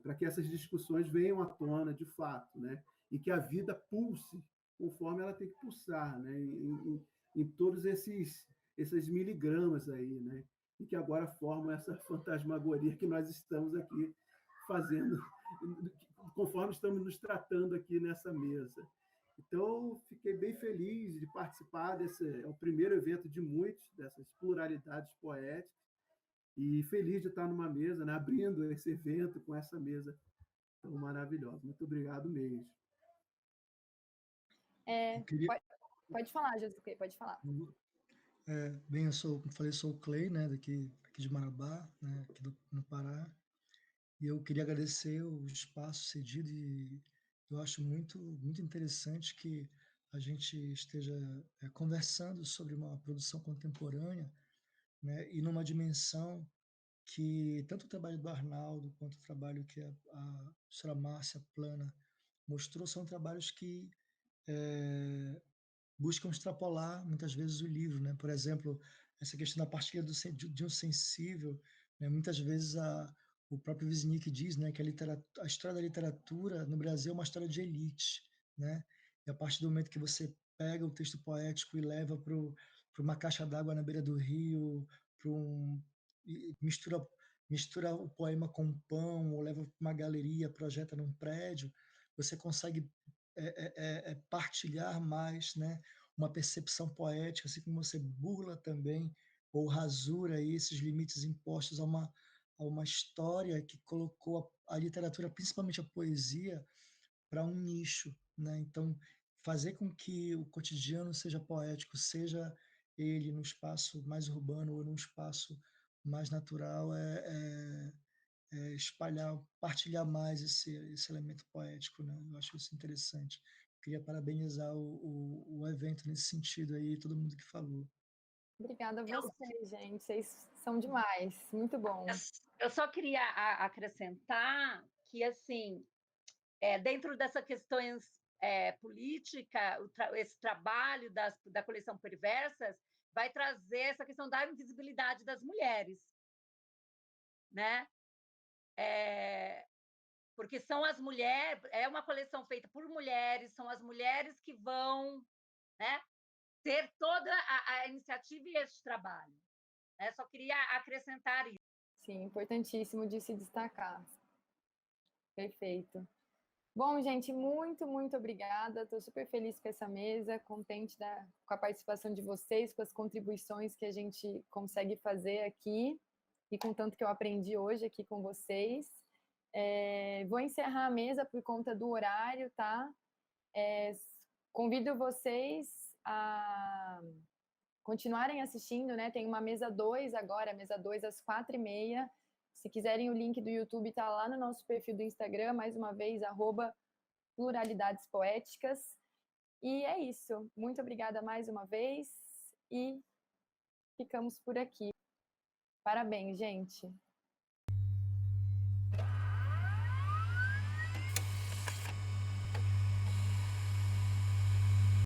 para que essas discussões venham à tona de fato, né? E que a vida pulse conforme ela tem que pulsar, né? Em todos esses miligramas aí, né? E que agora formam essa fantasmagoria que nós estamos aqui fazendo, conforme estamos nos tratando aqui nessa mesa. Então, fiquei bem feliz de participar é o primeiro evento de muitos, dessas pluralidades poéticas, e feliz de estar numa mesa, né, abrindo esse evento com essa mesa tão maravilhosa. Muito obrigado mesmo. Pode falar, Josué, pode falar. Bem, como falei, sou o Clay, né, daqui de Marabá, né, aqui no Pará, e eu queria agradecer o espaço cedido, e eu acho muito, muito interessante que a gente esteja conversando sobre uma produção contemporânea, né, e numa dimensão que tanto o trabalho do Arnaldo quanto o trabalho que a professora Márcia Plana mostrou são trabalhos que buscam extrapolar muitas vezes o livro, né? Por exemplo, essa questão da partilha de um sensível, né? Muitas vezes o próprio Wisnik diz, né, que a história da literatura no Brasil é uma história de elite, né? E a partir do momento que você pega o texto poético e leva para uma caixa d'água na beira do rio, e mistura o poema com pão, ou leva para uma galeria, projeta num prédio, você consegue partilhar mais, né, uma percepção poética, assim como você burla também ou rasura aí esses limites impostos a uma história que colocou a literatura, principalmente a poesia, para um nicho, né? Então, fazer com que o cotidiano seja poético, seja ele no espaço mais urbano ou num espaço mais natural, espalhar, partilhar mais esse elemento poético, né? Eu acho isso interessante. Queria parabenizar o evento nesse sentido aí, todo mundo que falou. Obrigada a vocês, gente. Vocês são demais. Muito bom. Eu só queria acrescentar que, assim, dentro dessas questões política, esse trabalho da coleção Perversas vai trazer essa questão da invisibilidade das mulheres, né? Porque são as mulheres, é uma coleção feita por mulheres, são as mulheres que vão, né, ter toda a iniciativa e esse trabalho. Só queria acrescentar isso. Sim, importantíssimo de se destacar. Perfeito. Bom, gente, muito, muito obrigada. Estou super feliz com essa mesa, contente com a participação de vocês, com as contribuições que a gente consegue fazer aqui e com tanto que eu aprendi hoje aqui com vocês. Vou encerrar a mesa por conta do horário, tá? Convido vocês a continuarem assistindo, né? Tem uma mesa 2 agora, mesa 2 às 4h30. Se quiserem, o link do YouTube está lá no nosso perfil do Instagram, mais uma vez, @pluralidades poéticas. E é isso. Muito obrigada mais uma vez e ficamos por aqui. Parabéns, gente.